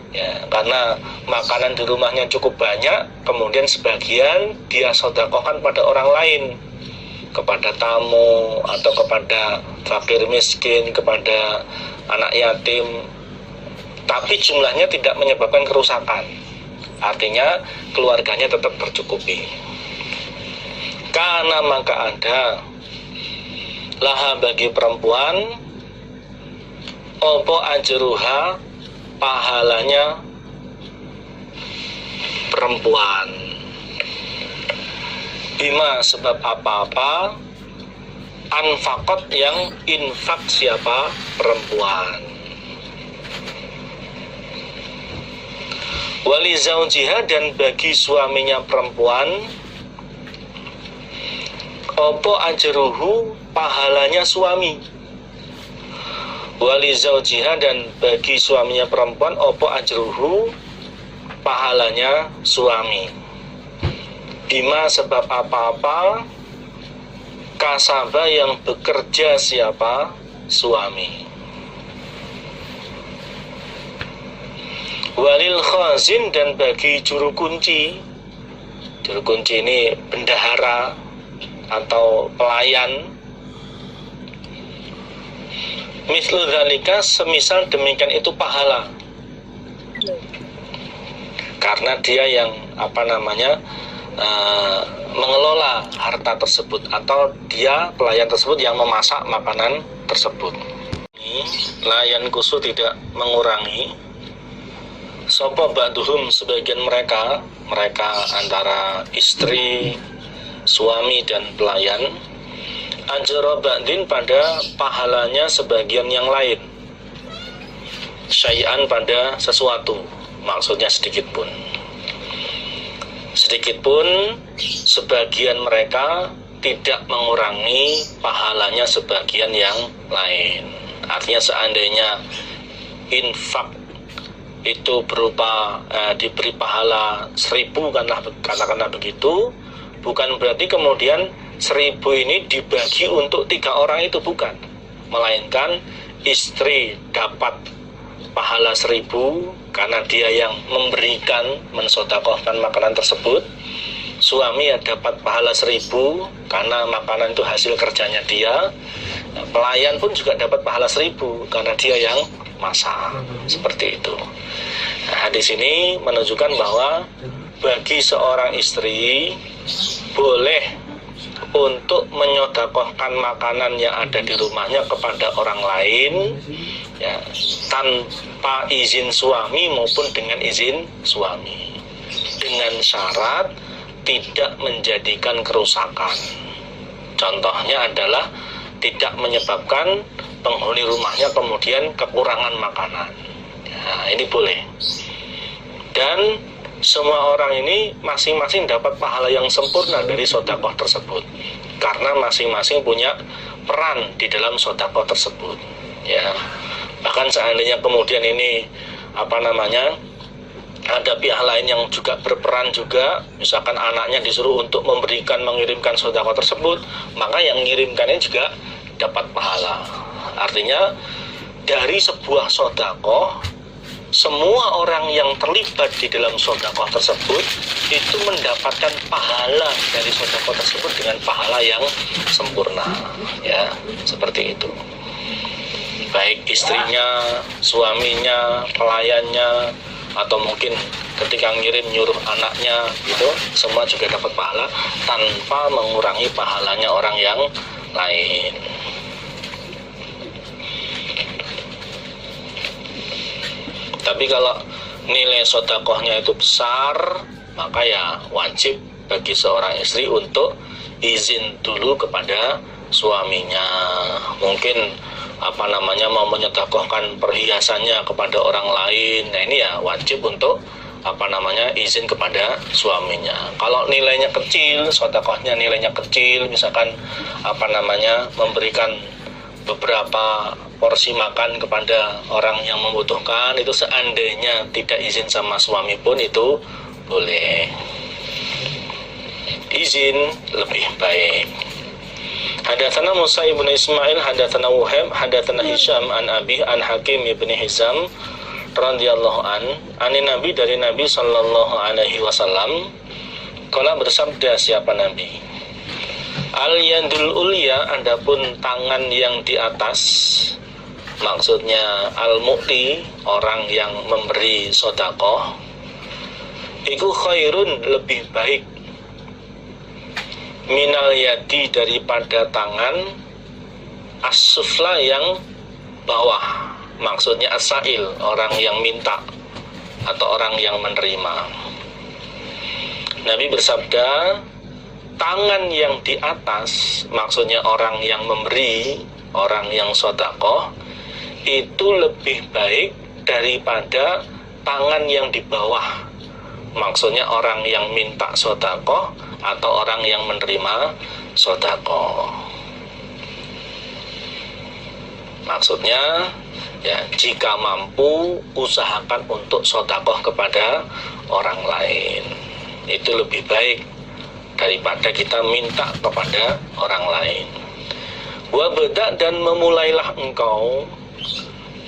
Ya, karena makanan di rumahnya cukup banyak, kemudian sebagian dia sedekahkan pada orang lain, kepada tamu atau kepada fakir miskin, kepada anak yatim, tapi jumlahnya tidak menyebabkan kerusakan. Artinya keluarganya tetap tercukupi. Karena maka ada laha bagi perempuan opo ajruha, pahalanya perempuan, bima sebab apa-apa, anfakot yang infak siapa perempuan, wali zaujiha, dan bagi suaminya perempuan opo ajruhu, pahalanya suami, wali zaujiha, dan bagi suaminya perempuan opo ajruhu, pahalanya suami, bima sebab apa-apa, kasaba yang bekerja siapa suami, walil khazin, dan bagi juru kunci. Juru kunci ini bendahara atau pelayan. Mislu dzalika, semisal demikian itu pahala, karena dia yang mengelola harta tersebut, atau dia pelayan tersebut yang memasak makanan tersebut. Pelayan kusu tidak mengurangi sopo ba'duhum, sebagian mereka antara istri, suami dan pelayan, ajra ba'din pada pahalanya sebagian yang lain, syai'an pada sesuatu, maksudnya sedikit pun sebagian mereka tidak mengurangi pahalanya sebagian yang lain. Artinya seandainya infak itu berupa diberi pahala 1000, katakanlah begitu, bukan berarti kemudian 1000 ini dibagi untuk 3 orang itu, bukan, melainkan istri dapat pahala 1000 karena dia yang memberikan, mensodakohkan makanan tersebut. Suami dapat pahala 1000 karena makanan itu hasil kerjanya dia. Pelayan pun juga dapat pahala 1000 karena dia yang masak. Seperti itu. Nah, di sini menunjukkan bahwa bagi seorang istri boleh untuk menyodakohkan makanan yang ada di rumahnya kepada orang lain, ya, tanpa izin suami maupun dengan izin suami, dengan syarat tidak menjadikan kerusakan. Contohnya adalah tidak menyebabkan penghuni rumahnya kemudian kekurangan makanan. Nah, ini boleh. Dan semua orang ini masing-masing dapat pahala yang sempurna dari sedekah tersebut, karena masing-masing punya peran di dalam sedekah tersebut. Ya, bahkan seandainya kemudian ini ada pihak lain yang juga berperan juga, misalkan anaknya disuruh untuk mengirimkan sedekah tersebut, maka yang mengirimkannya juga dapat pahala. Artinya dari sebuah sedekah, semua orang yang terlibat di dalam sedekah tersebut itu mendapatkan pahala dari sedekah tersebut dengan pahala yang sempurna, ya, seperti itu. Baik istrinya, suaminya, pelayannya, atau mungkin ketika nyuruh anaknya, gitu, semua juga dapat pahala tanpa mengurangi pahalanya orang yang lain. Tapi kalau nilai sedekahnya itu besar, maka ya wajib bagi seorang istri untuk izin dulu kepada suaminya. Mungkin mau menyedekahkan perhiasannya kepada orang lain. Nah, ini ya wajib untuk izin kepada suaminya. Kalau nilainya kecil, sedekahnya nilainya kecil, misalkan memberikan beberapa porsi makan kepada orang yang membutuhkan, itu seandainya tidak izin sama suami pun itu boleh. Izin lebih baik. Hadatsana Musa ibn Ismail, hadatsana Wahab, hadatsana Hisham an Abi an Hakim ibn Hizam radhiyallahu anin Nabi, dari Nabi sallallahu alaihi wasallam, qala bersabda siapa Nabi, al-yadul ulya, adapun tangan yang di atas, maksudnya al-mu'ti, orang yang memberi sedekah, iku khairun, lebih baik, minal yadi, daripada tangan, as-sufla, yang bawah, maksudnya as-sa'il, orang yang minta atau orang yang menerima. Nabi bersabda, tangan yang di atas, maksudnya orang yang memberi, orang yang sedekah, itu lebih baik daripada tangan yang di bawah, maksudnya orang yang minta sedekah atau orang yang menerima sedekah. Maksudnya ya, jika mampu usahakan untuk sedekah kepada orang lain, itu lebih baik daripada kita minta kepada orang lain. Wa beda, dan memulailah engkau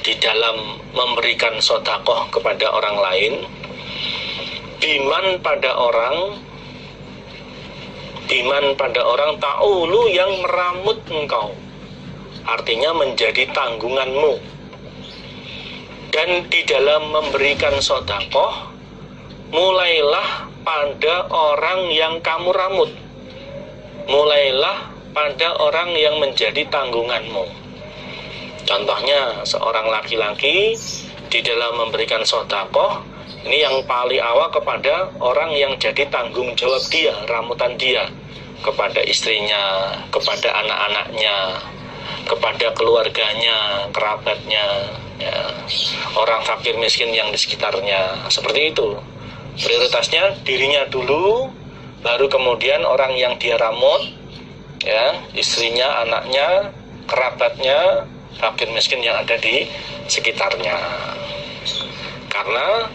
di dalam memberikan sedekah kepada orang lain, biman pada orang ta'ulu, yang meramut engkau, artinya menjadi tanggunganmu. Dan di dalam memberikan sedekah, mulailah pada orang yang kamu ramut, mulailah pada orang yang menjadi tanggunganmu. Contohnya, seorang laki-laki di dalam memberikan sedekah, ini yang paling awal kepada orang yang jadi tanggung jawab dia, ramutan dia, kepada istrinya, kepada anak-anaknya, kepada keluarganya, kerabatnya, ya, orang fakir miskin yang di sekitarnya. Seperti itu. Prioritasnya dirinya dulu, baru kemudian orang yang dia ramut, ya, istrinya, anaknya, kerabatnya, fakir miskin yang ada di sekitarnya. Karena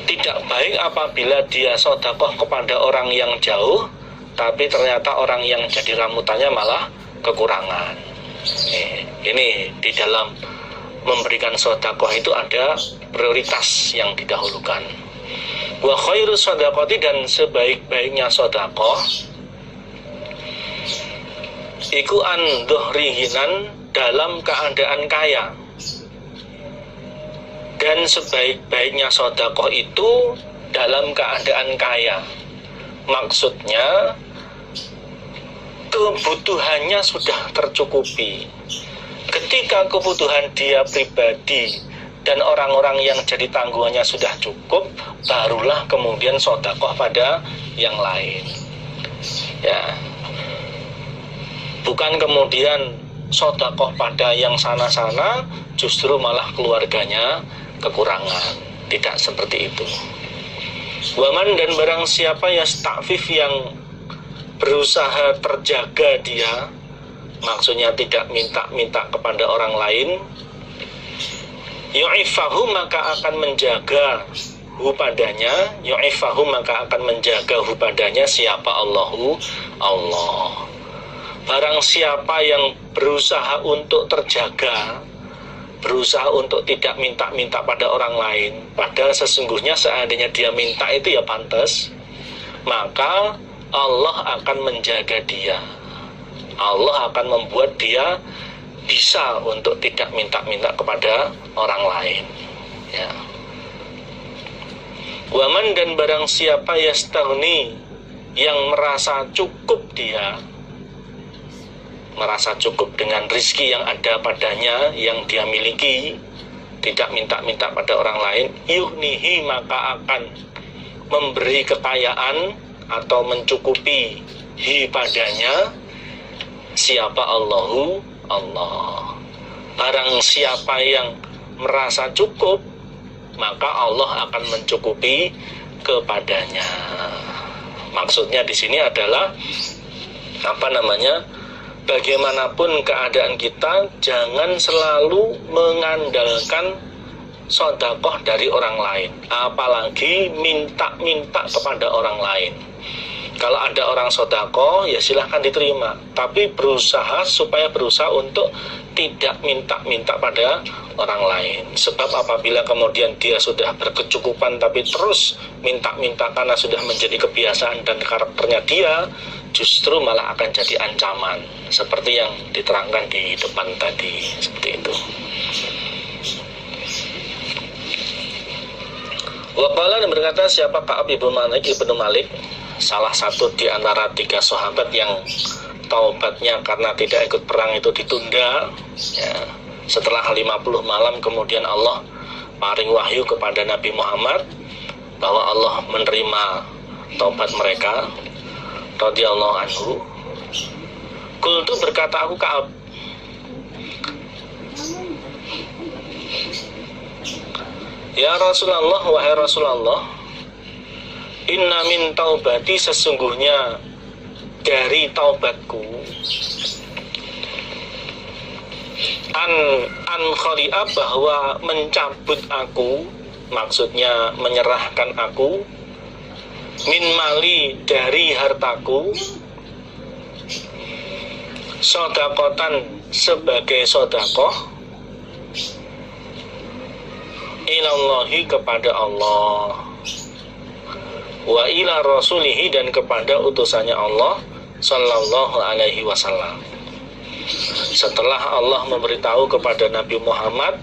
tidak baik apabila dia sedekah kepada orang yang jauh, tapi ternyata orang yang jadi ramutannya malah kekurangan. Ini di dalam memberikan sedekah itu ada prioritas yang didahulukan. Wa khairus shadaqati, dan sebaik-baiknya sedekah iku an dhuhrihinan, dalam keadaan kaya. Dan sebaik-baiknya sedekah itu dalam keadaan kaya. Maksudnya kebutuhannya sudah tercukupi. Ketika kebutuhan dia pribadi dan orang-orang yang jadi tanggungannya sudah cukup, barulah kemudian sedekah pada yang lain. Ya. Bukan kemudian sedekah pada yang sana-sana, justru malah keluarganya kekurangan. Tidak seperti itu. Waman, dan barang siapa yasta'fif, yang berusaha terjaga dia, maksudnya tidak minta-minta kepada orang lain, yu'ifahu, maka akan menjaga hu padanya, yu'ifahu, maka akan menjaga hu padanya siapa? Allahu, Allah. Barang siapa yang berusaha untuk terjaga, berusaha untuk tidak minta-minta pada orang lain, padahal sesungguhnya seandainya dia minta itu ya pantas, maka Allah akan menjaga dia. Allah akan membuat dia bisa untuk tidak minta-minta kepada orang lain. Ya. Waman, dan barang siapa yastaghni, yang merasa cukup dia, merasa cukup dengan rizki yang ada padanya, yang dia miliki, tidak minta-minta pada orang lain, yuhnihi, maka akan memberi kekayaan atau mencukupi hi padanya siapa? Allahu, Allah. Barang siapa yang merasa cukup, maka Allah akan mencukupi kepadanya. Maksudnya di sini adalah bagaimanapun keadaan kita, jangan selalu mengandalkan sedekah dari orang lain, apalagi minta-minta kepada orang lain. Kalau ada orang sedekah, ya silahkan diterima, tapi berusaha untuk tidak minta-minta pada orang lain. Sebab apabila kemudian dia sudah berkecukupan tapi terus minta-minta karena sudah menjadi kebiasaan dan karakternya dia, justru malah akan jadi ancaman, seperti yang diterangkan di depan tadi, seperti itu. Waqala, dan berkata siapa? Ka'ab ibnu Malik, salah satu di antara 3 sahabat yang taubatnya karena tidak ikut perang itu ditunda, ya. Setelah 50 malam kemudian Allah paring wahyu kepada Nabi Muhammad bahwa Allah menerima taubat mereka radhiyallahu anhu. Qultu, berkata aku Ka'ab, ya Rasulullah, wahai Rasulullah, inna min taubati, sesungguhnya dari taubatku, an khali'a, bahwa mencabut aku, maksudnya menyerahkan aku, min mali, dari hartaku, sodakotan, sebagai sodakoh, ilallahi, kepada Allah, wa ila rasulihi, dan kepada utusannya Allah sallallahu alaihi wasallam. Setelah Allah memberitahu kepada Nabi Muhammad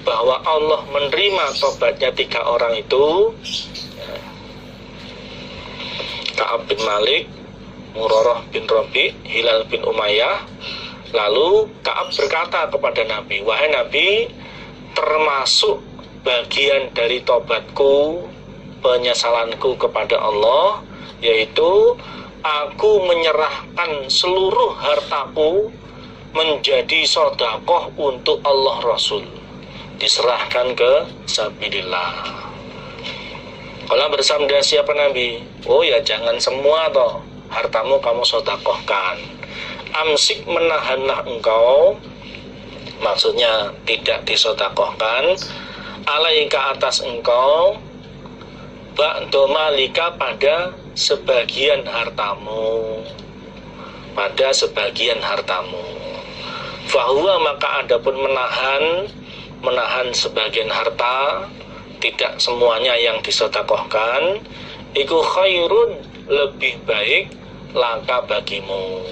bahwa Allah menerima tobatnya 3 orang itu, Ka'ab bin Malik, Murarah bin Rabi, Hilal bin Umayyah. Lalu Ka'ab berkata kepada Nabi, wahai Nabi, termasuk bagian dari tobatku, penyesalanku kepada Allah, yaitu aku menyerahkan seluruh hartaku menjadi sedekah untuk Allah Rasul, diserahkan ke sabilillah. Kalau bersabda siapa Nabi? Oh ya, jangan semua toh hartamu kamu sedekahkan. Amsik, menahanlah engkau, maksudnya tidak disedekahkan, alaika atas engkau, ba'du malika pada sebagian hartamu, pada sebagian hartamu. Fahuwa, maka adapun menahan sebagian harta, tidak semuanya yang disedekahkan, iku khairun, lebih baik laka bagimu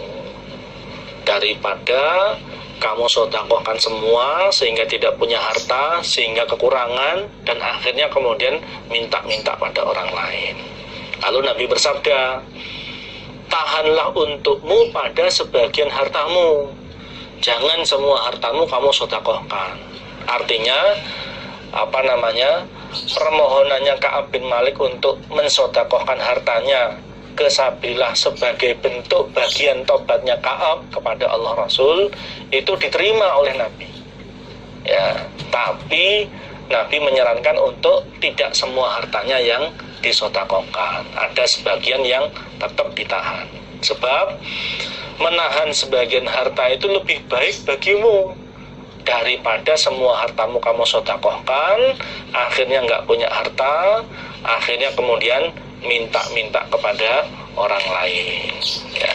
daripada kamu sedekahkan semua sehingga tidak punya harta, sehingga kekurangan, dan akhirnya kemudian minta-minta pada orang lain. Lalu Nabi bersabda, tahanlah untukmu pada sebagian hartamu, jangan semua hartamu kamu sedekahkan. Artinya permohonannya Ka'ab bin Malik untuk mensedekahkan hartanya ke sabilillah sebagai bentuk bagian tobatnya Ka'ab kepada Allah Rasul itu diterima oleh Nabi. Ya, tapi Nabi menyarankan untuk tidak semua hartanya yang disedekahkan. Ada sebagian yang tetap ditahan. Sebab menahan sebagian harta itu lebih baik bagimu daripada semua hartamu kamu sedekahkan, akhirnya nggak punya harta, akhirnya kemudian minta-minta kepada orang lain. Ya.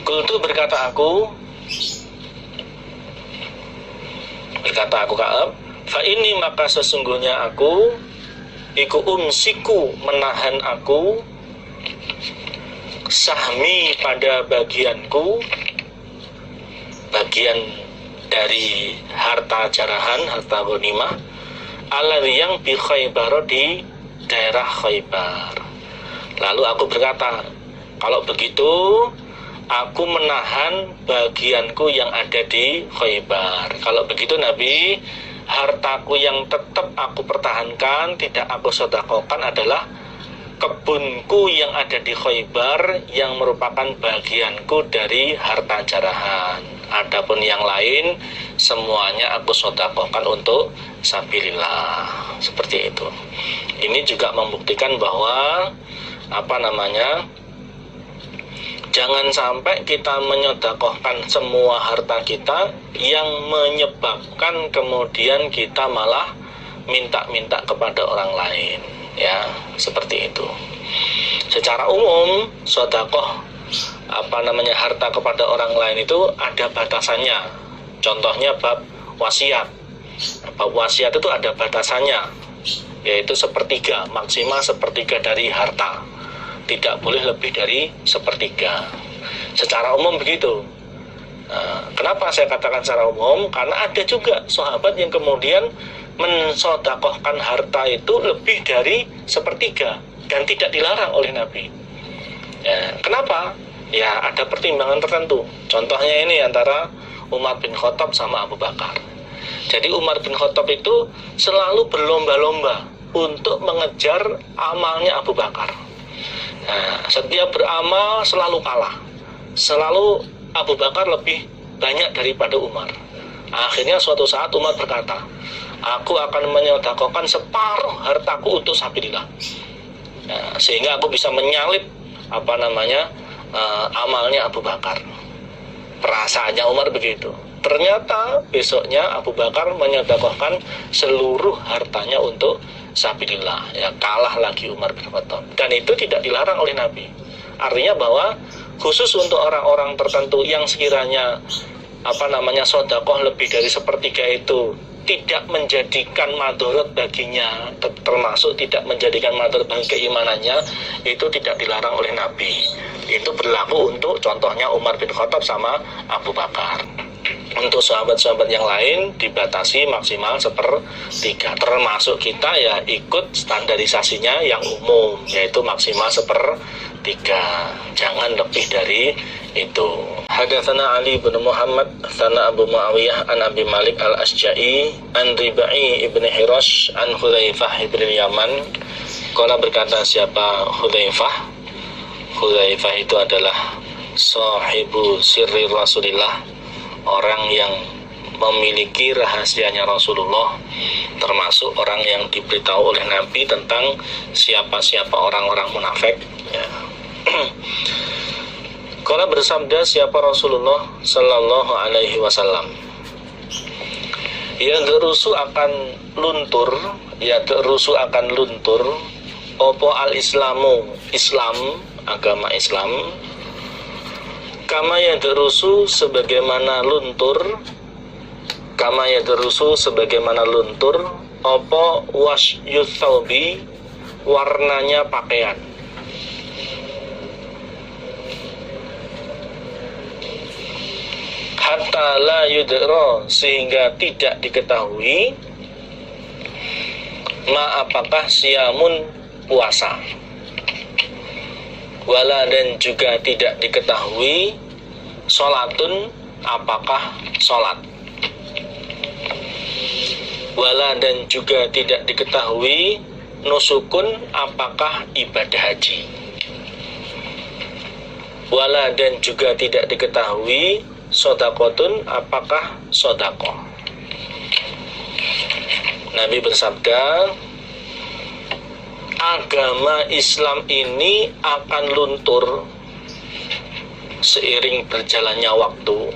Qultu, berkata aku Ka'ab, fa ini, maka sesungguhnya aku iku umsiku, menahan aku, sahmi, pada bagianku, bagian dari harta jarahan, harta ghanimah, alladzi yang bi Khaybar, di daerah Khaybar. Lalu aku berkata, kalau begitu aku menahan bagianku yang ada di Khaybar. Kalau begitu Nabi, hartaku yang tetap aku pertahankan, tidak aku sedekahkan adalah kebunku yang ada di Khaybar, yang merupakan bagianku dari harta jarahan. Adapun yang lain semuanya aku sedekahkan untuk sabilillah. Seperti itu. Ini juga membuktikan bahwa jangan sampai kita menyedekahkan semua harta kita yang menyebabkan kemudian kita malah minta-minta kepada orang lain. Ya, seperti itu. Secara umum sedekah harta kepada orang lain itu ada batasannya. Contohnya bab wasiat. Bab wasiat itu ada batasannya, yaitu sepertiga, maksimal sepertiga dari harta. Tidak boleh lebih dari sepertiga. Secara umum begitu. Kenapa saya katakan secara umum? Karena ada juga sahabat yang kemudian mensedekahkan harta itu lebih dari sepertiga dan tidak dilarang oleh Nabi. Ya, kenapa? Ya, ada pertimbangan tertentu. Contohnya ini antara Umar bin Khattab sama Abu Bakar. Jadi Umar bin Khattab itu selalu berlomba-lomba untuk mengejar amalnya Abu Bakar. Nah, setiap beramal selalu kalah. Selalu Abu Bakar lebih banyak daripada Umar. Akhirnya suatu saat Umar berkata, aku akan menyedekahkan separuh hartaku untuk sabilillah. Nah, sehingga aku bisa menyalip amalnya Abu Bakar. Perasaannya Umar begitu. Ternyata besoknya Abu Bakar menyedekahkan seluruh hartanya untuk sabilillah. Ya, kalah lagi Umar bin Khattab. Dan itu tidak dilarang oleh Nabi. Artinya bahwa khusus untuk orang-orang tertentu yang sekiranya sedekah lebih dari sepertiga itu tidak menjadikan madharat baginya, termasuk tidak menjadikan madharat bagi keimanannya, itu tidak dilarang oleh Nabi. Itu berlaku untuk contohnya Umar bin Khattab sama Abu Bakar. Untuk sahabat-sahabat yang lain dibatasi maksimal sepertiga. Termasuk kita ya ikut standarisasinya yang umum, yaitu maksimal sepertiga. Jangan lebih dari itu. Hadatsana Ali bin Muhammad, tsana Abu Muawiyah an Abi Malik al-Asja'i an Ribai ibn Hirash an Hudzaifah ibn Yaman Qala berkata siapa Hudzaifah? Hudzaifah itu adalah sahibu sirri Rasulillah, orang yang memiliki rahasianya Rasulullah, termasuk orang yang diberitahu oleh Nabi tentang siapa-siapa orang-orang munafik, ya. Qala bersabda siapa Rasulullah sallallahu alaihi wasallam, ya gerusu akan luntur, opo al-islamu, Islam, agama Islam, kama yadrusu sebagaimana luntur, opo wasyuth thawbi, warnanya pakaian. Hatta la yudra, sehingga tidak diketahui, ma apakah siamun, puasa, wala dan juga tidak diketahui, sholatun apakah sholat, wala dan juga tidak diketahui, nusukun apakah ibadah haji, wala dan juga tidak diketahui, sodakotun apakah sodakoh. Nabi bersabda, agama Islam ini akan luntur seiring berjalannya waktu,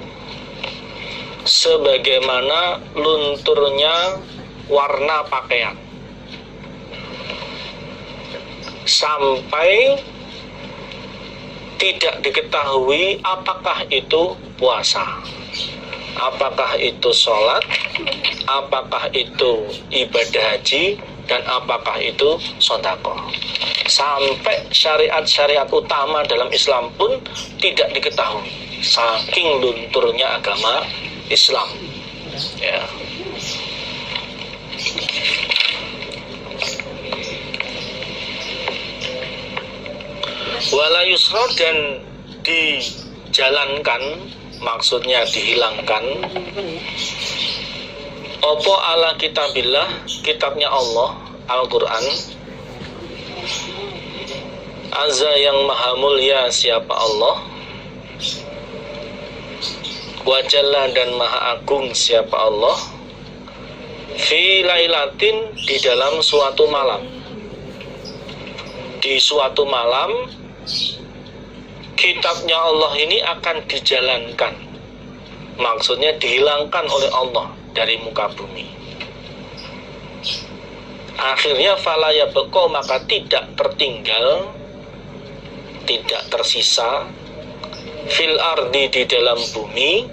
sebagaimana lunturnya warna pakaian, sampai tidak diketahui apakah itu puasa, apakah itu sholat, apakah itu ibadah haji, dan apakah itu sedekah. Sampai syariat-syariat utama dalam Islam pun tidak diketahui, saking lunturnya agama Islam, ya. Wala yusra, dan dijalankan, maksudnya dihilangkan, opo ala kitabillah, kitabnya Allah, Al-Quran, azza yang maha mulia siapa Allah, wajalla dan maha agung siapa Allah, fi lailatin, di dalam suatu malam. Di suatu malam kitabnya Allah ini akan dijalankan, maksudnya dihilangkan oleh Allah dari muka bumi. Akhirnya falaya beko, maka tidak tertinggal, tidak tersisa, fil ardi, di dalam bumi,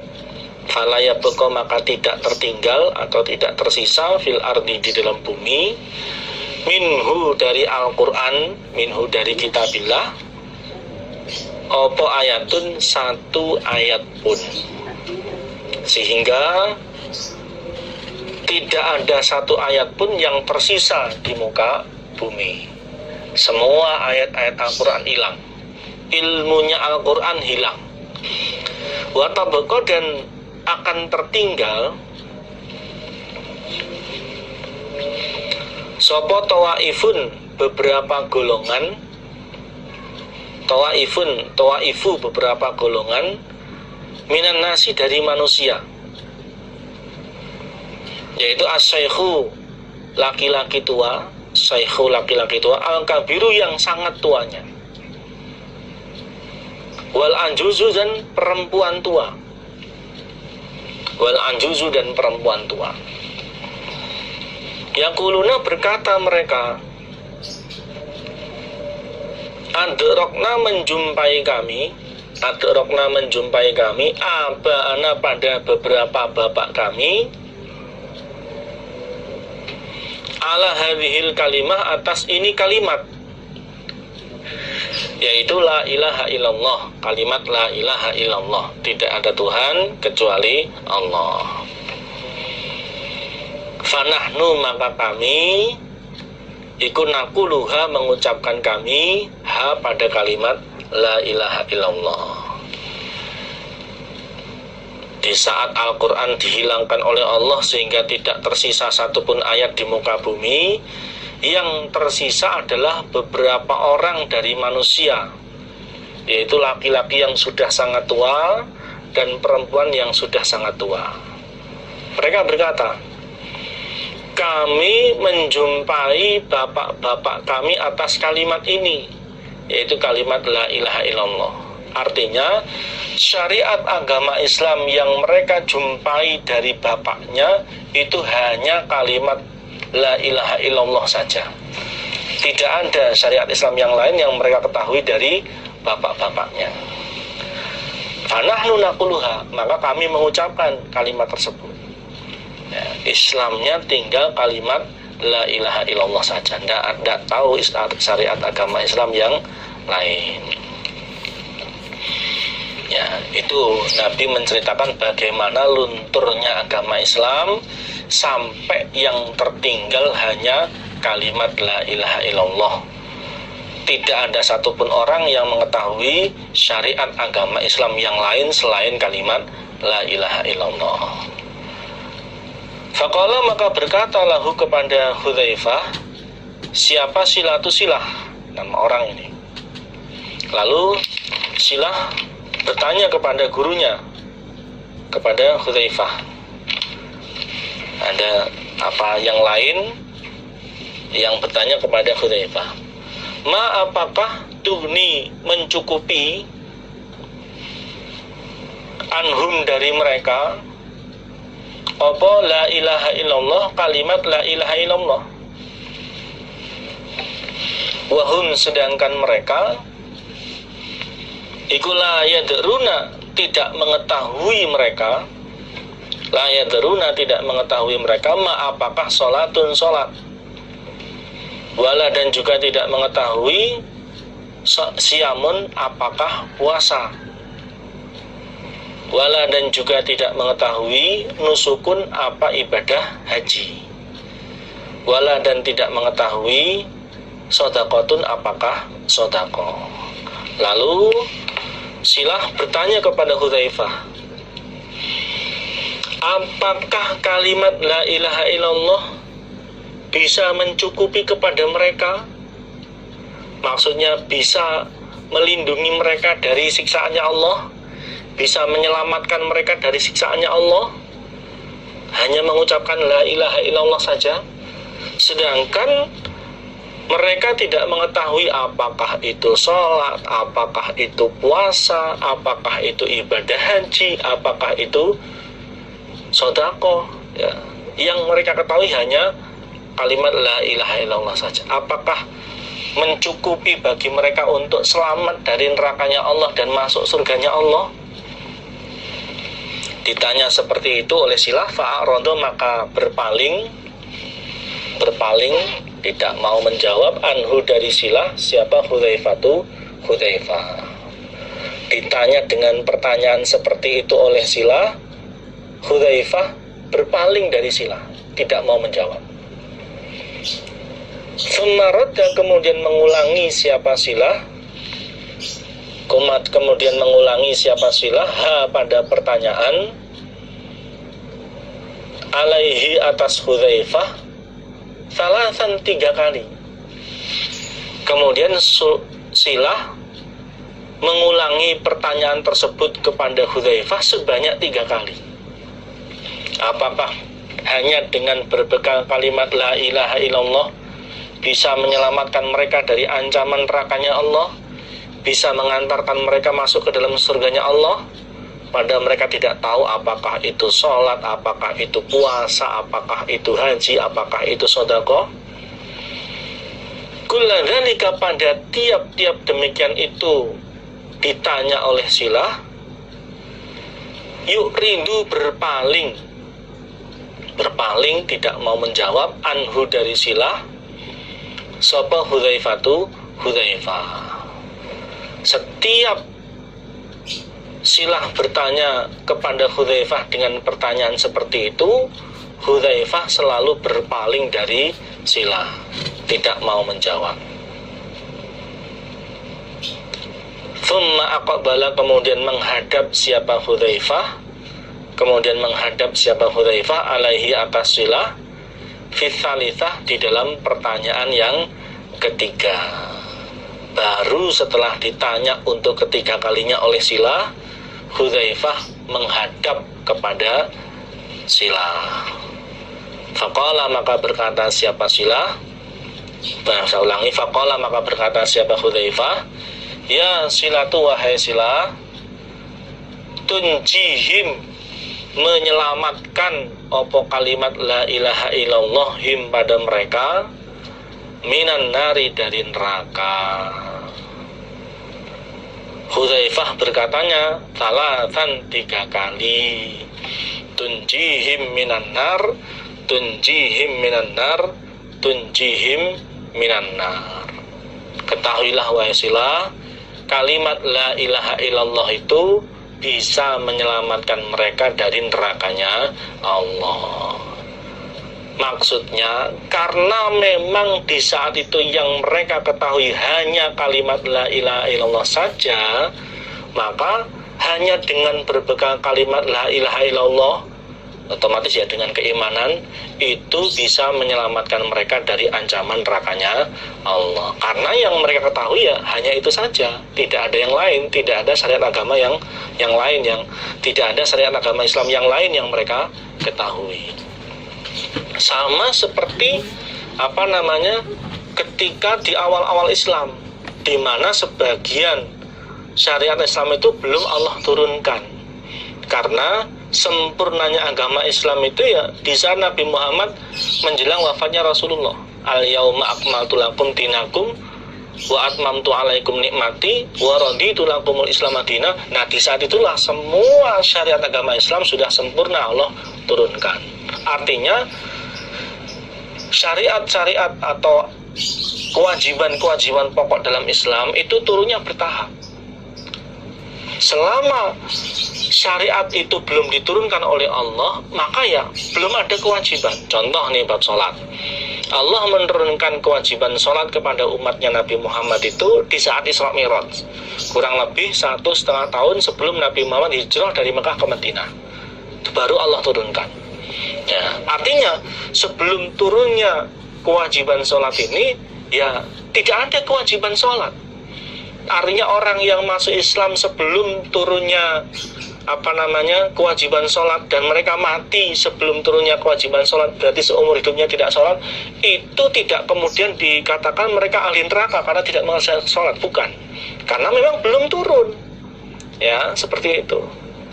falaya beko, maka tidak tertinggal atau tidak tersisa, fil ardi, di dalam bumi, minhu, dari Al-Quran, minhu, dari kitabillah, opo ayatun, satu ayat pun, sehingga tidak ada satu ayat pun yang tersisa di muka bumi. Semua ayat-ayat Al-Quran hilang, ilmunya Al-Quran hilang. Watabeko, dan akan tertinggal sopo tawaifun, beberapa golongan, tawaifu, beberapa golongan, minan nasi, dari manusia, yaitu as-syaikhu, laki-laki tua, syaikhu, laki-laki tua, al-kabiru, yang sangat tuanya, wal anjuzu, dan perempuan tua, wal anjuzu, dan perempuan tua. Yaquluna, berkata mereka, adrokna, menjumpai kami, abana, pada beberapa bapak kami, ala hadhil kalimah, atas ini kalimat, yaitu la ilaha illallah, kalimat la ilaha illallah, tidak ada Tuhan kecuali Allah. Fanahnu, maka kami, iku nakuluha, mengucapkan kami, ha, pada kalimat la ilaha illallah. Di saat Al-Quran dihilangkan oleh Allah sehingga tidak tersisa satupun ayat di muka bumi, Yang tersisa adalah beberapa orang dari manusia, yaitu laki-laki yang sudah sangat tua dan perempuan yang sudah sangat tua. Mereka berkata, kami menjumpai bapak-bapak kami atas kalimat ini, yaitu kalimat la ilaha illallah. Artinya syariat agama Islam yang mereka jumpai dari bapaknya itu hanya kalimat la ilaha illallah saja. Tidak ada syariat Islam yang lain yang mereka ketahui dari bapak-bapaknya. Fanahnu naquluha, maka kami mengucapkan kalimat tersebut. Ya, Islamnya tinggal kalimat la ilaha illallah saja. Tidak tahu syariat agama Islam yang lain. Ya, itu Nabi menceritakan bagaimana lunturnya agama Islam sampai yang tertinggal hanya kalimat la ilaha illallah. Tidak ada satupun orang yang mengetahui syariat agama Islam yang lain selain kalimat la ilaha illallah. Faqala, maka berkata lahu kepada Hudzaifah, siapa Silatu Silah, nama orang ini. Lalu Silah bertanya kepada gurunya, kepada Hudzaifah, ada apa yang lain yang bertanya kepada Hudzaifah, ma apakah tuhni mencukupi anhum dari mereka apa la ilaha illallah, kalimat la ilaha illallah, wahum sedangkan mereka iku la yadruna tidak mengetahui mereka, la yadruna tidak mengetahui mereka ma apakah sholatun sholat, wala dan juga tidak mengetahui siamun apakah puasa, wala dan juga tidak mengetahui nusukun apa ibadah haji, wala dan tidak mengetahui sodakotun apakah sodako. Lalu Silah bertanya kepada Hudzaifah, apakah kalimat la ilaha illallah bisa mencukupi kepada mereka? Maksudnya bisa melindungi mereka dari siksaannya Allah, bisa menyelamatkan mereka dari siksaannya Allah, hanya mengucapkan la ilaha illallah saja. Sedangkan mereka tidak mengetahui apakah itu sholat, apakah itu puasa, apakah itu ibadah haji, apakah itu sodako. Ya. Yang mereka ketahui hanya kalimat la ilaha illallah saja. Apakah mencukupi bagi mereka untuk selamat dari nerakanya Allah dan masuk surganya Allah? Ditanya seperti itu oleh Silah, fa'arodo maka berpaling, tidak mau menjawab anhu dari Silah, siapa Hudzaifatu, Hudzaifah. Ditanya dengan pertanyaan seperti itu oleh Silah, Hudzaifah berpaling dari Silah, tidak mau menjawab. Sumarodda kemudian mengulangi siapa Silah, kemudian mengulangi siapa Silah pada pertanyaan alaihi atas Hudzaifah salasan 3 kali. Kemudian Silah mengulangi pertanyaan tersebut kepada Hudzaifah sebanyak 3 kali. Apakah hanya dengan berbekal kalimat la ilaha illallah bisa menyelamatkan mereka dari ancaman nerakanya Allah, bisa mengantarkan mereka masuk ke dalam surganya Allah, padahal mereka tidak tahu apakah itu sholat, apakah itu puasa, apakah itu haji, apakah itu sedekah. Kulladzalika pada tiap-tiap demikian itu ditanya oleh Silah, yuk rindu berpaling tidak mau menjawab anhu dari Silah, sapa Hudzaifatu, Hudzaifah. Setiap Silah bertanya kepada Hudzaifah dengan pertanyaan seperti itu, Hudzaifah selalu berpaling dari Silah, tidak mau menjawab. Tsumma aqbala kemudian menghadap siapa Hudzaifah, alaihi atas Silah, Fitsalitsah di dalam pertanyaan yang ketiga. Baru setelah ditanya untuk ketiga kalinya oleh Sila, Hudzaifah menghadap kepada Sila. Faqala, maka berkata siapa Sila? Saya ulangi, faqala, maka berkata siapa Hudzaifah? Ya Silatu, wahai Sila, tunjihim, menyelamatkan opo kalimat la ilaha illallah him pada mereka, minan nari, dari neraka. Hudzaifah berkatanya salatan, 3 kali. Tunjihim minan nar, tunjihim minan nar, tunjihim minan nar. Ketahuilah wahai Sila, kalimat la ilaha illallah itu bisa menyelamatkan mereka dari nerakanya Allah. Maksudnya karena memang di saat itu yang mereka ketahui hanya kalimat la ilaha illallah saja, maka hanya dengan berbekal kalimat la ilaha illallah, otomatis ya dengan keimanan, itu bisa menyelamatkan mereka dari ancaman nerakanya Allah. Karena yang mereka ketahui ya hanya itu saja, tidak ada yang lain, tidak ada syariat agama yang lain, yang tidak ada syariat agama Islam yang lain yang mereka ketahui. Sama seperti ketika di awal-awal Islam, di mana sebagian syariat Islam itu belum Allah turunkan. Karena sempurnanya agama Islam itu ya di saat Nabi Muhammad menjelang wafatnya Rasulullah. Al-yauma akmaltu lakum dinakum wa atmamtu alaikum nikmati wa raditu lakumul Islam madina. Nah, di saat itulah semua syariat agama Islam sudah sempurna Allah turunkan. Artinya syariat-syariat atau kewajiban-kewajiban pokok dalam Islam itu turunnya bertahap. Selama syariat itu belum diturunkan oleh Allah, maka ya belum ada kewajiban. Contoh nih bab sholat. Allah menurunkan kewajiban sholat kepada umatnya Nabi Muhammad itu di saat Isra Mi'raj, kurang lebih 1,5 tahun sebelum Nabi Muhammad hijrah dari Mekah ke Madinah. Itu baru Allah turunkan. Ya, artinya sebelum turunnya kewajiban sholat ini ya tidak ada kewajiban sholat. Artinya orang yang masuk Islam sebelum turunnya kewajiban sholat, dan mereka mati sebelum turunnya kewajiban sholat, berarti seumur hidupnya tidak sholat, itu tidak kemudian dikatakan mereka ahli neraka karena tidak mengerjakan sholat. Bukan, karena memang belum turun. Ya, seperti itu,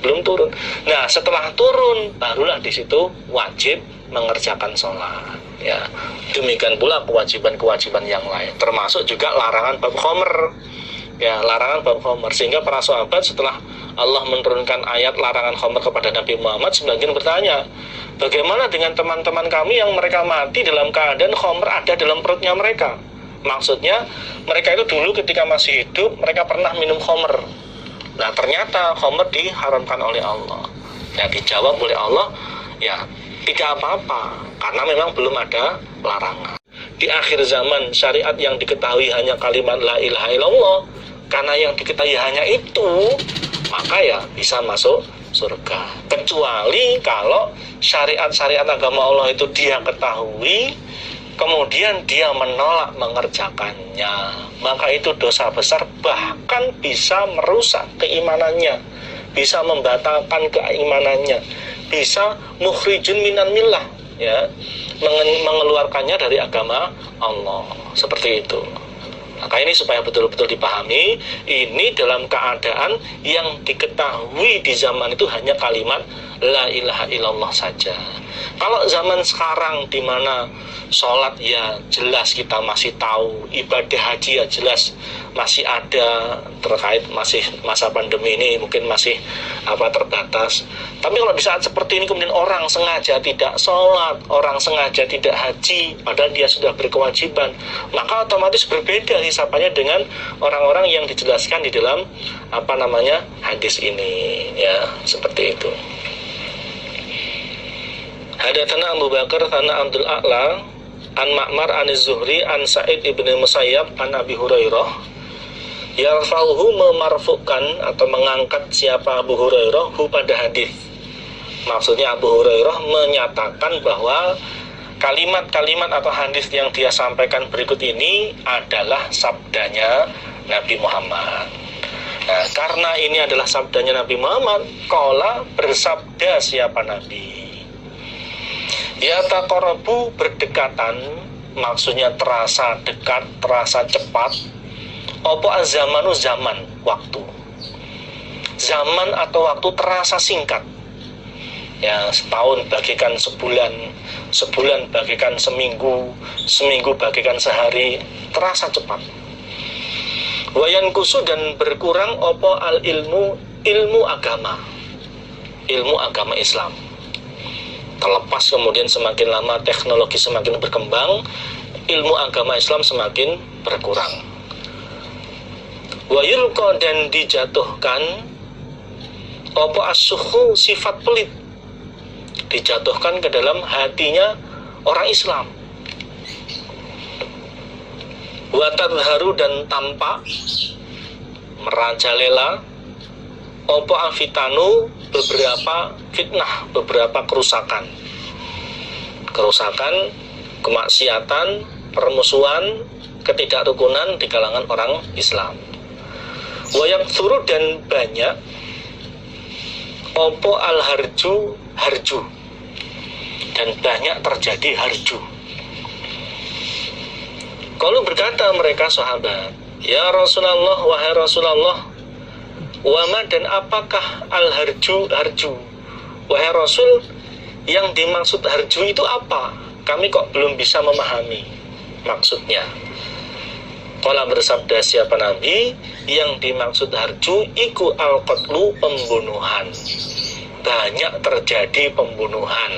belum turun. Nah, setelah turun barulah di situ wajib mengerjakan sholat. Ya, demikian pula kewajiban-kewajiban yang lain, termasuk juga larangan bab khamr. Ya, larangan bab khamr, sehingga para sahabat setelah Allah menurunkan ayat larangan khamr kepada Nabi Muhammad, sebagian bertanya, bagaimana dengan teman-teman kami yang mereka mati dalam keadaan khamr ada dalam perutnya mereka? Maksudnya mereka itu dulu ketika masih hidup mereka pernah minum khamr. Nah, ternyata khamr diharamkan oleh Allah. Nah, dijawab oleh Allah, ya tidak apa-apa, karena memang belum ada larangan. Di akhir zaman syariat yang diketahui hanya kalimat la ilaha illallah, karena yang diketahui hanya itu, maka ya bisa masuk surga. Kecuali kalau syariat-syariat agama Allah itu dia ketahui, kemudian dia menolak mengerjakannya, maka itu dosa besar, bahkan bisa merusak keimanannya, bisa membatalkan keimanannya, bisa mukhrijun minan millah, ya, mengeluarkannya dari agama Allah. Seperti itu. Maka ini supaya betul-betul dipahami, ini dalam keadaan yang diketahui di zaman itu hanya kalimat la ilaha illallah saja. Kalau zaman sekarang di mana sholat ya jelas kita masih tahu, ibadah haji ya jelas masih ada, terkait masih masa pandemi ini mungkin masih terbatas. Tapi kalau di saat seperti ini kemudian orang sengaja tidak sholat, orang sengaja tidak haji, padahal dia sudah berkewajiban, maka otomatis berbeda hisapannya dengan orang-orang yang dijelaskan di dalam hadis ini, ya seperti itu. Hadatsana Abu Bakar sana Abdul A'la an Ma'mar an Zuhri an Sa'id ibn Musayyab an Abi Hurairah, yarfa'uhu, memarfukan atau mengangkat siapa Abu Hurairah pada hadis. Maksudnya Abu Hurairah menyatakan bahwa kalimat-kalimat atau hadis yang dia sampaikan berikut ini adalah sabdanya Nabi Muhammad. Nah, karena ini adalah sabdanya Nabi Muhammad, qala bersabda siapa Nabi? Ya taqarabu berdekatan, maksudnya terasa dekat, terasa cepat. Opo azamanu zaman, waktu. Zaman atau waktu terasa singkat. Ya, setahun bagikan sebulan, sebulan bagikan seminggu, seminggu bagikan sehari, terasa cepat. Wayan kusu dan berkurang opo al ilmu, ilmu agama Islam. Terlepas kemudian semakin lama teknologi semakin berkembang, ilmu agama Islam semakin berkurang. Wa yulqa dan dijatuhkan opo as-suhu sifat pelit, dijatuhkan ke dalam hatinya orang Islam. Wa tadharu dan tampak merajalela opo afitanu beberapa fitnah, beberapa kerusakan, kemaksiatan, permusuhan, ketidakrukunan di kalangan orang Islam. Wayak suruh dan banyak opo al harju dan banyak terjadi harju. Kalau berkata mereka sahabat, ya Rasulullah, wahai Rasulullah, wama dan apakah al-harju, wahai Rasul, yang dimaksud harju itu apa? Kami kok belum bisa memahami maksudnya. Qala bersabda siapa Nabi, yang dimaksud harju iku al-qatlu, pembunuhan. Banyak terjadi pembunuhan.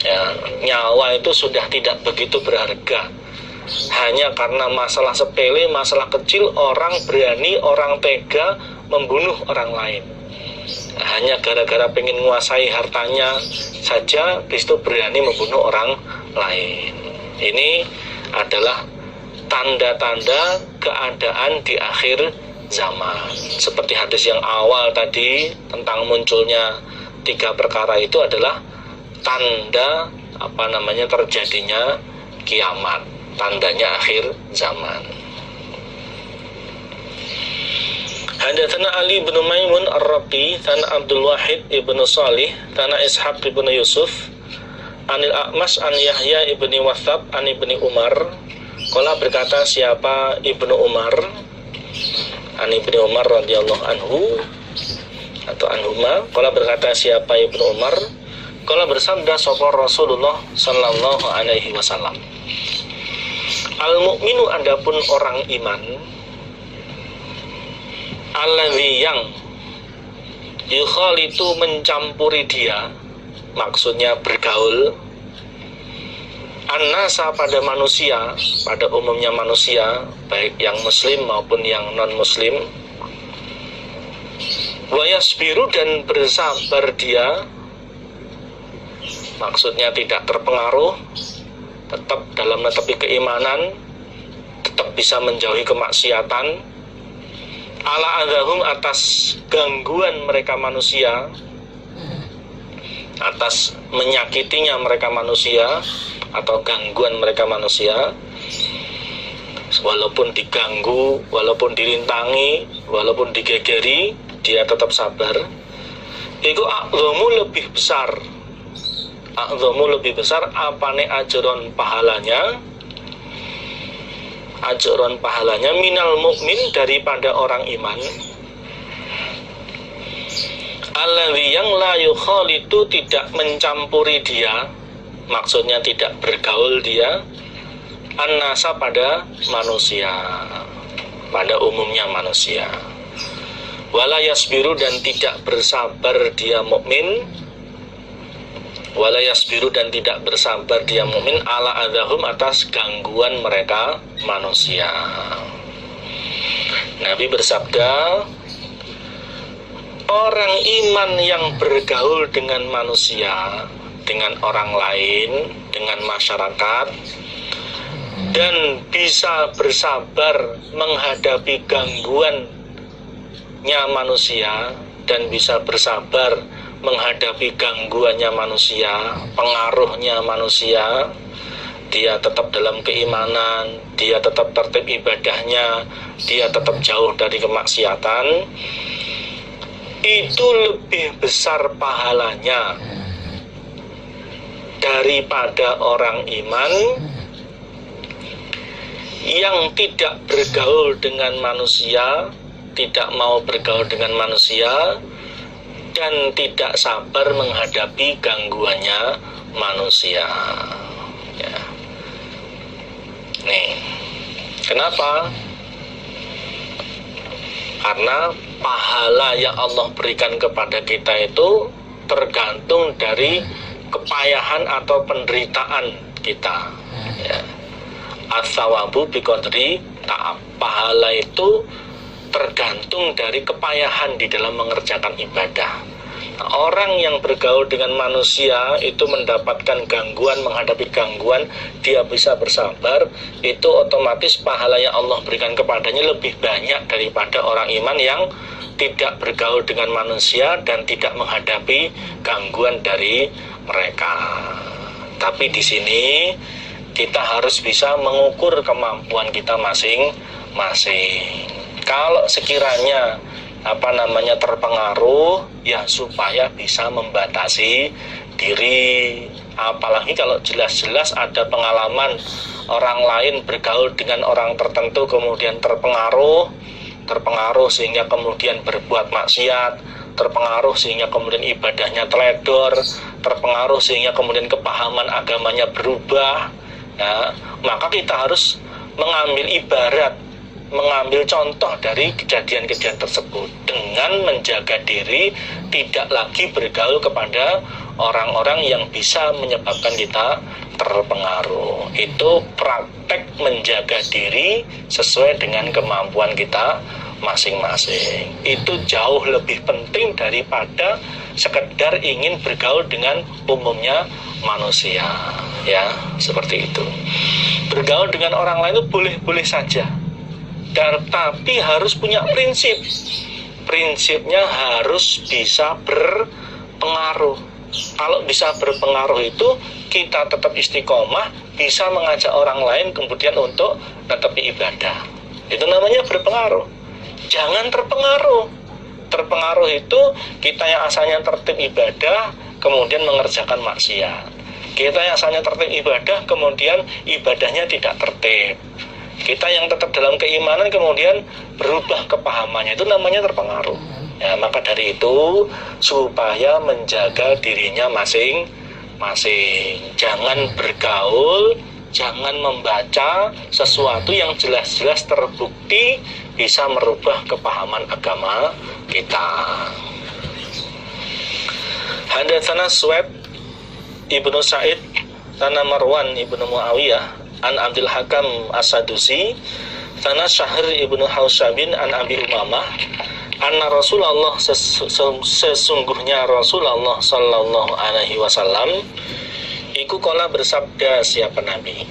Ya, nyawa itu sudah tidak begitu berharga. Hanya karena masalah sepele, masalah kecil, orang berani, orang tega membunuh orang lain. Hanya gara-gara pengen menguasai hartanya saja, itu berani membunuh orang lain. Ini adalah tanda-tanda keadaan di akhir zaman. Seperti hadis yang awal tadi tentang munculnya 3 perkara itu adalah tanda terjadinya kiamat, tandanya akhir zaman. Hadatsana Ali bin Maimun Ar-Rabi, Tsana Abdul Wahid ibnu Shalih, Tsana Ishaq ibnu Yusuf, Anil A'mas an Yahya ibni Wathab an ibni Umar. Qala berkata siapa Ibnu Umar, an ibni Umar radhiyallahu anhu atau anhuma. Qala berkata siapa Ibnu Umar, qala bersabda sapa Rasulullah sallallahu alaihi wasallam, al mukminu adapun orang iman, alladzi yang yukhalitu mencampuri dia, maksudnya bergaul, annasa pada manusia, pada umumnya manusia, baik yang muslim maupun yang non muslim. Wa yasbiru dan bersabar dia, maksudnya tidak terpengaruh, tetap dalam menepi keimanan, tetap bisa menjauhi kemaksiatan, ala adahum atas gangguan mereka manusia, atas menyakitinya mereka manusia atau gangguan mereka manusia. Walaupun diganggu, walaupun dirintangi, walaupun digegeri, dia tetap sabar. Itu a'dhamu lebih besar. A'dhamu lebih besar apane ajron pahalanya? Ajron pahalanya minal mukmin daripada orang iman. Alladzi yang la yukhalitu tidak mencampuri dia, maksudnya tidak bergaul dia, annasa pada manusia, pada umumnya manusia. Wala yasbiru dan tidak bersabar dia mukmin, wala yasbiru dan tidak bersabar dia mukmin ala adahum atas gangguan mereka manusia. Nabi bersabda, orang iman yang bergaul dengan manusia, dengan orang lain, dengan masyarakat, dan bisa bersabar menghadapi gangguannya manusia, dan bisa bersabar menghadapi gangguannya manusia, pengaruhnya manusia, dia tetap dalam keimanan, dia tetap tertib ibadahnya, dia tetap jauh dari kemaksiatan, itu lebih besar pahalanya daripada orang iman yang tidak bergaul dengan manusia, tidak mau bergaul dengan manusia, dan tidak sabar menghadapi gangguannya manusia. Ya. Nih, kenapa? Karena pahala yang Allah berikan kepada kita itu tergantung dari kepayahan atau penderitaan kita. Ya. As-sawabu biqadri ta'ab. Pahala itu tergantung dari kepayahan di dalam mengerjakan ibadah. Nah, orang yang bergaul dengan manusia itu mendapatkan gangguan, menghadapi gangguan, dia bisa bersabar, itu otomatis pahala yang Allah berikan kepadanya lebih banyak daripada orang iman yang tidak bergaul dengan manusia dan tidak menghadapi gangguan dari mereka. Tapi di sini kita harus bisa mengukur kemampuan kita masing-masing. Kalau sekiranya terpengaruh, ya supaya bisa membatasi diri. Apalagi kalau jelas-jelas ada pengalaman orang lain bergaul dengan orang tertentu kemudian terpengaruh sehingga kemudian berbuat maksiat, terpengaruh sehingga kemudian ibadahnya teledor, terpengaruh sehingga kemudian kepahaman agamanya berubah. Ya, maka kita harus mengambil contoh dari kejadian-kejadian tersebut dengan menjaga diri tidak lagi bergaul kepada orang-orang yang bisa menyebabkan kita terpengaruh. Itu praktek menjaga diri sesuai dengan kemampuan kita masing-masing. Itu jauh lebih penting daripada sekedar ingin bergaul dengan umumnya manusia. Ya, seperti itu. Bergaul dengan orang lain itu boleh-boleh saja. Tapi harus punya prinsip. Prinsipnya harus bisa berpengaruh. Kalau bisa berpengaruh itu kita tetap istiqomah, bisa mengajak orang lain kemudian untuk tetap ibadah. Itu namanya berpengaruh. Jangan terpengaruh. Terpengaruh itu kita yang asalnya tertib ibadah kemudian mengerjakan maksiat. Kita yang asalnya tertib ibadah kemudian ibadahnya tidak tertib. Kita yang tetap dalam keimanan kemudian berubah kepahamannya, itu namanya terpengaruh. Ya, maka dari itu supaya menjaga dirinya masing-masing. Jangan bergaul, jangan membaca sesuatu yang jelas-jelas terbukti bisa merubah kepahaman agama kita. Hadatsana Suwaid Ibnu Sa'id Tana Marwan Ibnu Muawiyah an Abdul Hakam As-Sadusi Tana Syahr Ibnu Hausabin an Abi Umamah anna Rasulullah sesungguhnya Rasulullah sallallahu alaihi wasallam iku kala bersabda siapa Nabi,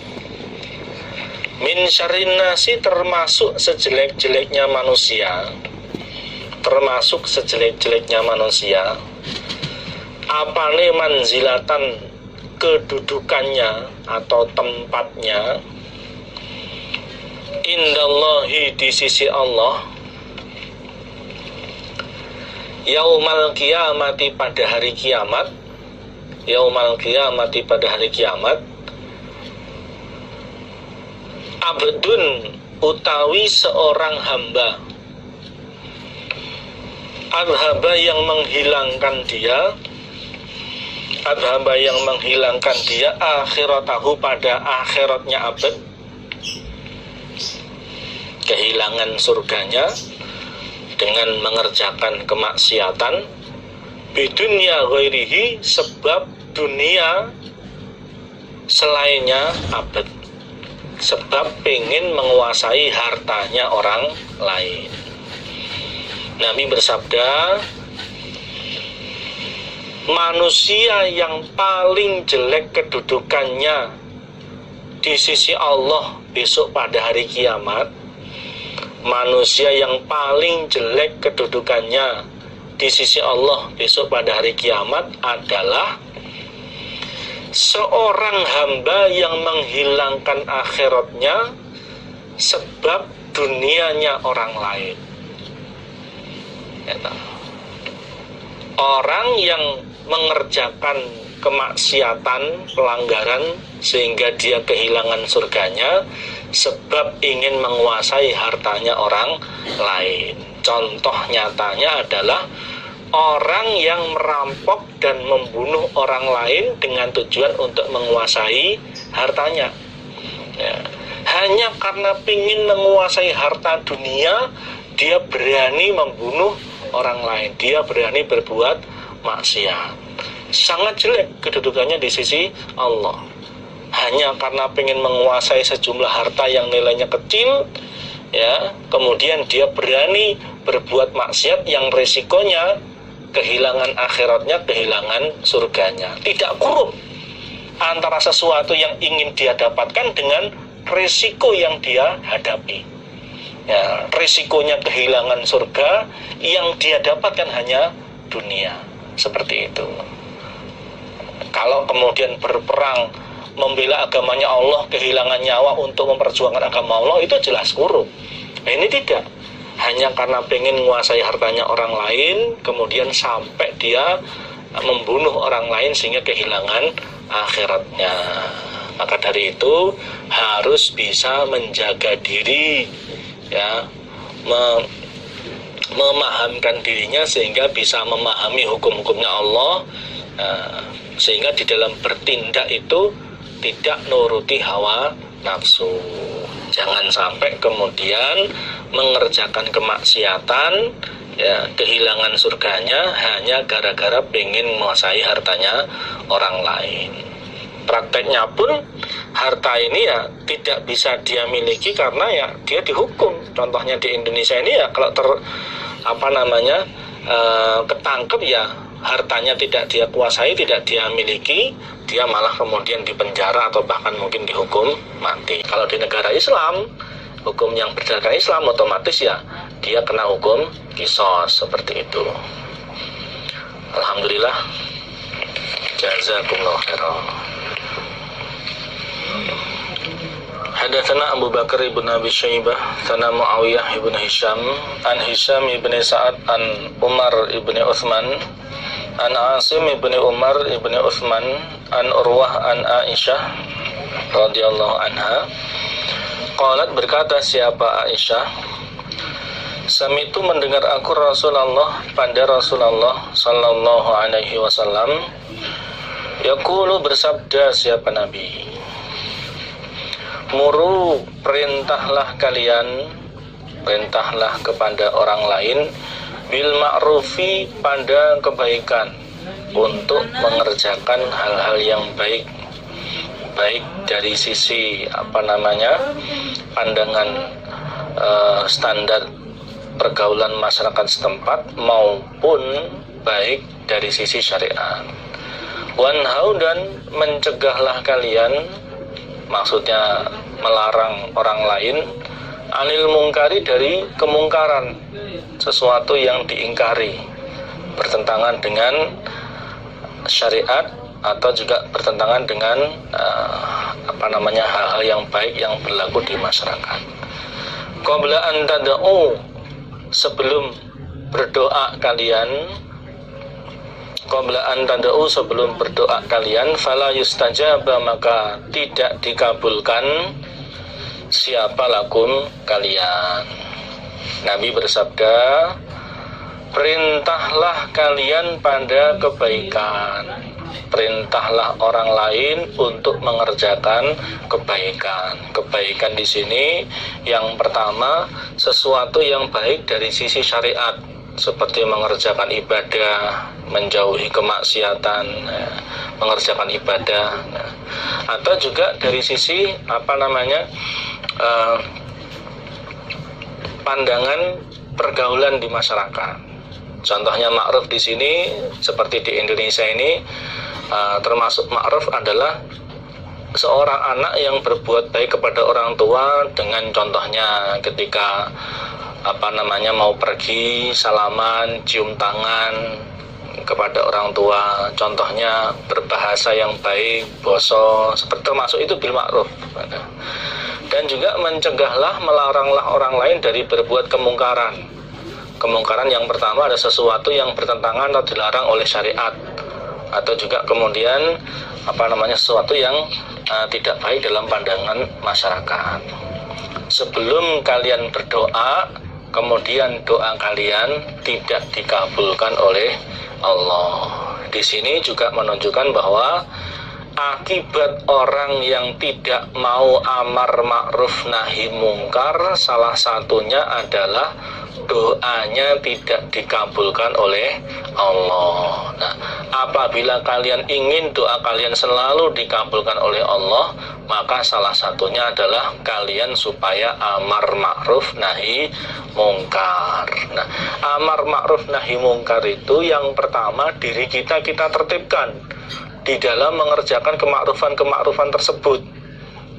min syarrin nasi termasuk sejelek-jeleknya manusia, termasuk sejelek-jeleknya manusia apane manzilatan kedudukannya atau tempatnya indallahi di sisi Allah yaumal kiamati pada hari kiamat, yaumal kiamati pada hari kiamat abdun utawi seorang hamba adhaba yang menghilangkan dia akhiratahu pada akhiratnya abad, kehilangan surganya dengan mengerjakan kemaksiatan bidunya ghairihi sebab dunia selainnya abad, sebab pengen menguasai hartanya orang lain. Nabi bersabda, manusia yang paling jelek kedudukannya di sisi Allah besok pada hari kiamat, manusia yang paling jelek kedudukannya di sisi Allah besok pada hari kiamat adalah seorang hamba yang menghilangkan akhiratnya sebab dunianya orang lain. Orang yang mengerjakan kemaksiatan, pelanggaran sehingga dia kehilangan surganya sebab ingin menguasai hartanya orang lain. Contoh nyatanya adalah orang yang merampok dan membunuh orang lain dengan tujuan untuk menguasai hartanya. Ya. Hanya karena ingin menguasai harta dunia, dia berani membunuh orang lain, dia berani berbuat maksiat. Sangat jelek kedudukannya di sisi Allah. Hanya karena ingin menguasai sejumlah harta yang nilainya kecil, ya, kemudian dia berani berbuat maksiat yang resikonya kehilangan akhiratnya, kehilangan surganya. Tidak kurung antara sesuatu yang ingin dia dapatkan dengan resiko yang dia hadapi. Ya, resikonya kehilangan surga, yang dia dapatkan hanya dunia. Seperti itu. Kalau kemudian berperang membela agamanya Allah, kehilangan nyawa untuk memperjuangkan agama Allah, itu jelas kurung. Nah, ini tidak. Hanya karena pengen menguasai hartanya orang lain, kemudian sampai dia membunuh orang lain sehingga kehilangan akhiratnya. Maka dari itu harus bisa menjaga diri, ya, memahamkan dirinya sehingga bisa memahami hukum-hukumnya Allah, sehingga di dalam bertindak itu tidak nuruti hawa nafsu. Jangan sampai kemudian mengerjakan kemaksiatan, ya, kehilangan surganya hanya gara-gara pengen menguasai hartanya orang lain. Prakteknya pun harta ini ya tidak bisa dia miliki karena ya dia dihukum. Contohnya di Indonesia ini ya kalau ketangkep ya hartanya tidak dia kuasai, tidak dia miliki, dia malah kemudian dipenjara atau bahkan mungkin dihukum mati. Kalau di negara Islam, hukum yang berdasarkan Islam otomatis ya dia kena hukum qisas seperti itu. Alhamdulillah. Jazakumullah khairan. Hadatsana Abu Bakar ibn Abi Syaibah, sana Muawiyah ibn Hisham, an Hisham ibn Sa'ad, an Umar ibn Uthman, an Asim ibn Umar ibn Uthman, an Urwah an Aisyah radhiyallahu anha. Qalat, berkata siapa Aisyah, sami'tu mendengar aku Rasulullah pada Rasulullah sallallahu alaihi wasallam yaqulu, bersabda siapa Nabi, muru, perintahlah kepada orang lain bil ma'rufi, pada kebaikan, untuk mengerjakan hal-hal yang baik dari sisi pandangan standar pergaulan masyarakat setempat maupun baik dari sisi syariat. Wanhau, dan mencegahlah kalian, maksudnya melarang orang lain, anil mungkari, dari kemungkaran, sesuatu yang diingkari, bertentangan dengan syariat atau juga bertentangan dengan hal-hal yang baik yang berlaku di masyarakat. Qabla an tad'u, sebelum berdoa kalian, sebelum berdoa kalian, fala yustajaba, maka tidak dikabulkan, siapa lakum, kalian. Nabi bersabda, perintahlah kalian pada kebaikan, perintahlah orang lain untuk mengerjakan kebaikan. Kebaikan di sini yang pertama sesuatu yang baik dari sisi syariat, seperti mengerjakan ibadah, menjauhi kemaksiatan, mengerjakan ibadah, atau juga dari sisi pandangan pergaulan di masyarakat. Contohnya ma'ruf di sini seperti di Indonesia ini, termasuk ma'ruf adalah seorang anak yang berbuat baik kepada orang tua, dengan contohnya ketika mau pergi salaman, cium tangan kepada orang tua, contohnya berbahasa yang baik, boso, seperti termasuk itu bil ma'ruf. Dan juga mencegahlah, melaranglah orang lain dari berbuat kemungkaran. Kemungkaran yang pertama ada sesuatu yang bertentangan atau dilarang oleh syariat, atau juga kemudian sesuatu yang tidak baik dalam pandangan masyarakat. Sebelum kalian berdoa, kemudian doa kalian tidak dikabulkan oleh Allah. Di sini juga menunjukkan bahwa akibat orang yang tidak mau amar ma'ruf nahi mungkar salah satunya adalah doanya tidak dikabulkan oleh Allah. Nah, apabila kalian ingin doa kalian selalu dikabulkan oleh Allah, maka salah satunya adalah kalian supaya amar ma'ruf nahi mungkar. Nah, amar ma'ruf nahi mungkar itu yang pertama diri kita tertibkan di dalam mengerjakan kemakrufan tersebut.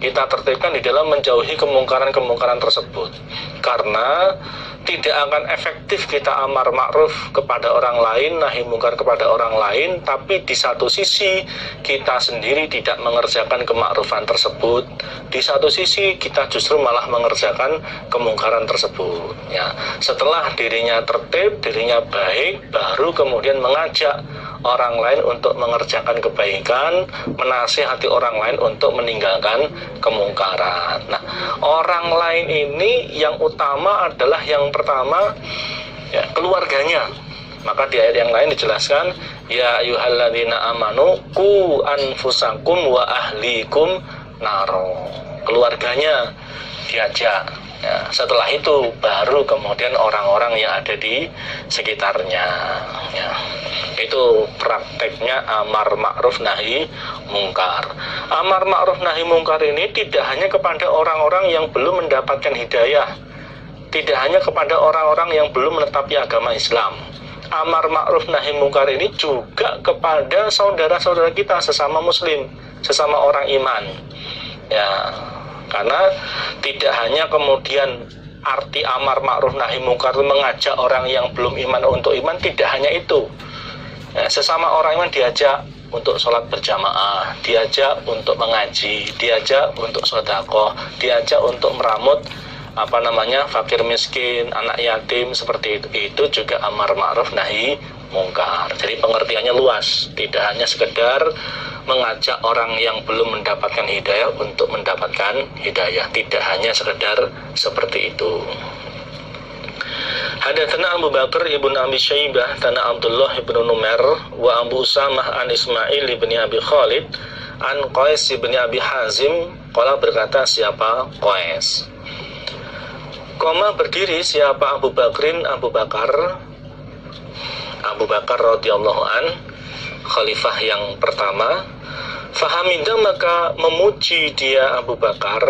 Kita tertibkan di dalam menjauhi kemungkaran tersebut. Karena tidak akan efektif kita amar ma'ruf kepada orang lain, nahi mungkar kepada orang lain, tapi di satu sisi kita sendiri tidak mengerjakan kemakrufan tersebut, di satu sisi kita justru malah mengerjakan kemungkaran tersebut. Ya, setelah dirinya tertib, dirinya baik, baru kemudian mengajak orang lain untuk mengerjakan kebaikan, menasihati orang lain untuk meninggalkan kemungkaran. Nah, orang lain ini yang utama adalah yang pertama ya, keluarganya. Maka di ayat yang lain dijelaskan, ya ayyuhalladzina amanu qu anfusakum wa ahlikum naro. Keluarganya diajak. Ya, setelah itu baru kemudian orang-orang yang ada di sekitarnya. Ya, itu prakteknya amar ma'ruf nahi mungkar. Amar ma'ruf nahi mungkar ini tidak hanya kepada orang-orang yang belum mendapatkan hidayah, tidak hanya kepada orang-orang yang belum menetapi agama Islam. Amar ma'ruf nahi mungkar ini juga kepada saudara-saudara kita sesama muslim, sesama orang iman. Ya, karena tidak hanya kemudian arti amar ma'ruf nahi mungkar itu mengajak orang yang belum iman untuk iman, tidak hanya itu. Ya, sesama orang iman diajak untuk sholat berjamaah, diajak untuk mengaji, diajak untuk sedekah, diajak untuk meramut fakir miskin, anak yatim, seperti itu. Itu juga amar ma'ruf nahi mungkar. Jadi pengertiannya luas, tidak hanya sekedar mengajak orang yang belum mendapatkan hidayah untuk mendapatkan hidayah, tidak hanya sekedar seperti itu. Hadatsana Abu Bakar ibn Abi Syaibah tana Abdullah ibn Numair wa Abu Usamah an Ismail ibn Abi Khalid an Qais ibn Abi Hazim qala, berkata siapa Qais, koma berdiri siapa Abu Bakrin, Abu Bakar radhiyallahu an, khalifah yang pertama. Fahamidah, maka memuji dia Abu Bakar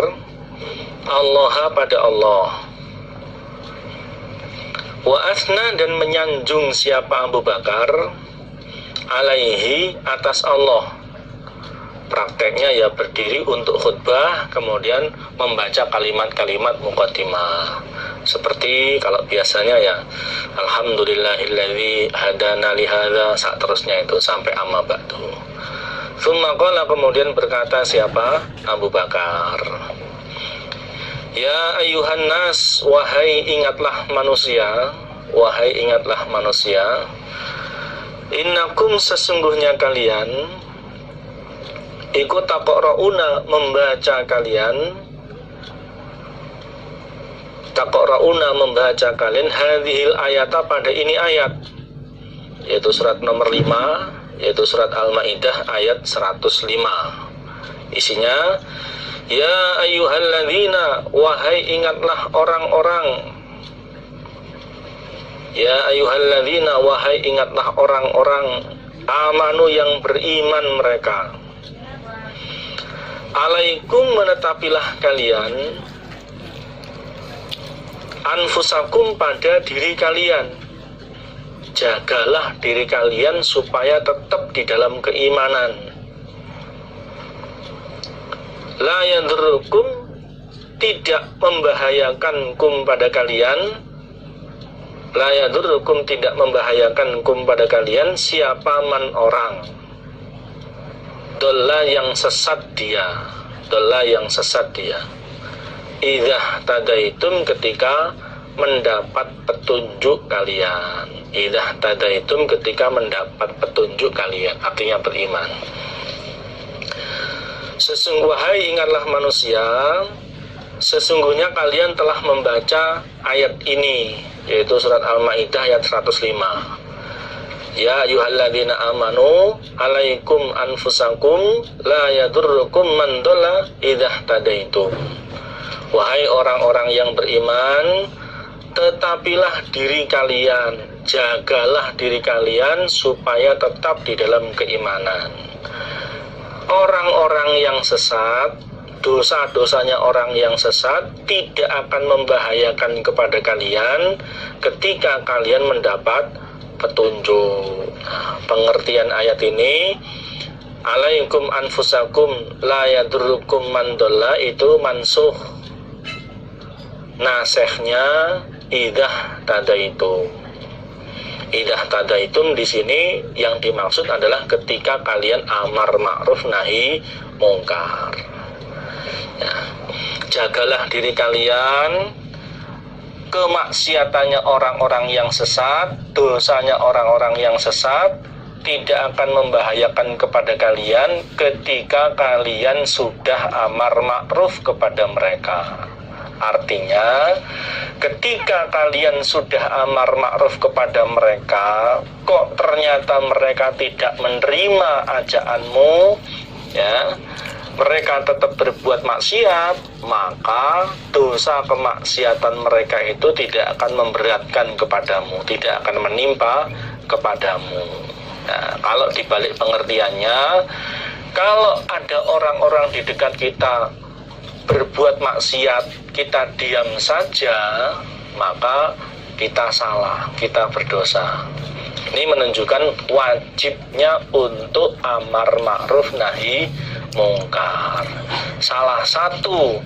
Allah pada Allah. Wa asna, dan menyanjung siapa Abu Bakar alaihi, atas Allah. Prakteknya ya berdiri untuk khutbah, kemudian membaca kalimat-kalimat muqaddimah. Seperti kalau biasanya ya, alhamdulillahilladzi hadana lihadza, saat terusnya itu sampai amma ba'du. Tsumma qala, kemudian berkata siapa Abu Bakar, ya ayuhan nas, wahai ingatlah manusia, innakum, sesungguhnya kalian, iku taqra'una, membaca kalian, kalian hadhil ayata, pada ini ayat, yaitu surat nomor 5, yaitu surat Al-Maidah ayat 105. Isinya, ya ayyuhalladzina, wahai ingatlah orang-orang, ya ayyuhalladzina, wahai ingatlah orang-orang, amanu, yang beriman mereka, alaikum, menetapilah kalian, anfusakum, pada diri kalian, jagalah diri kalian supaya tetap di dalam keimanan. La yadurrukum, tidak membahayakan kum, pada kalian, La yadurrukum, tidak membahayakan kum pada kalian, siapa man orang. Dolla, yang sesat dia. Dolla, yang sesat dia. Idzah tadaitum, ketika mendapat petunjuk kalian. Idzah tadaitum, ketika mendapat petunjuk kalian, artinya beriman. Sesungguhnya ingatlah manusia, sesungguhnya kalian telah membaca ayat ini, yaitu surat Al-Maidah ayat 105. Ya ayyuhalladzina amanu alaikum anfusakum la yadurrukum man dhalla idzah tadaitum. Wahai orang-orang yang beriman, tetapilah diri kalian, jagalah diri kalian supaya tetap di dalam keimanan. Orang-orang yang sesat, dosa-dosanya orang yang sesat tidak akan membahayakan kepada kalian ketika kalian mendapat petunjuk. Nah, pengertian ayat ini, alaikum anfusakum la yadurrukum man dhalla, itu mansuh. Nasehnya idzah tadaitum. Idzah tadaitum di sini yang dimaksud adalah ketika kalian amar ma'ruf nahi mungkar. Ya, jagalah diri kalian, kemaksiatannya orang-orang yang sesat, dosanya orang-orang yang sesat tidak akan membahayakan kepada kalian ketika kalian sudah amar ma'ruf kepada mereka. Artinya, ketika kalian sudah amar ma'ruf kepada mereka, kok ternyata mereka tidak menerima ajakanmu, ya, mereka tetap berbuat maksiat, maka dosa kemaksiatan mereka itu tidak akan memberatkan kepadamu, tidak akan menimpa kepadamu. Nah, kalau dibalik pengertiannya, kalau ada orang-orang di dekat kita berbuat maksiat, kita diam saja, maka kita salah, kita berdosa. Ini menunjukkan wajibnya untuk amar ma'ruf nahi mungkar. Salah satu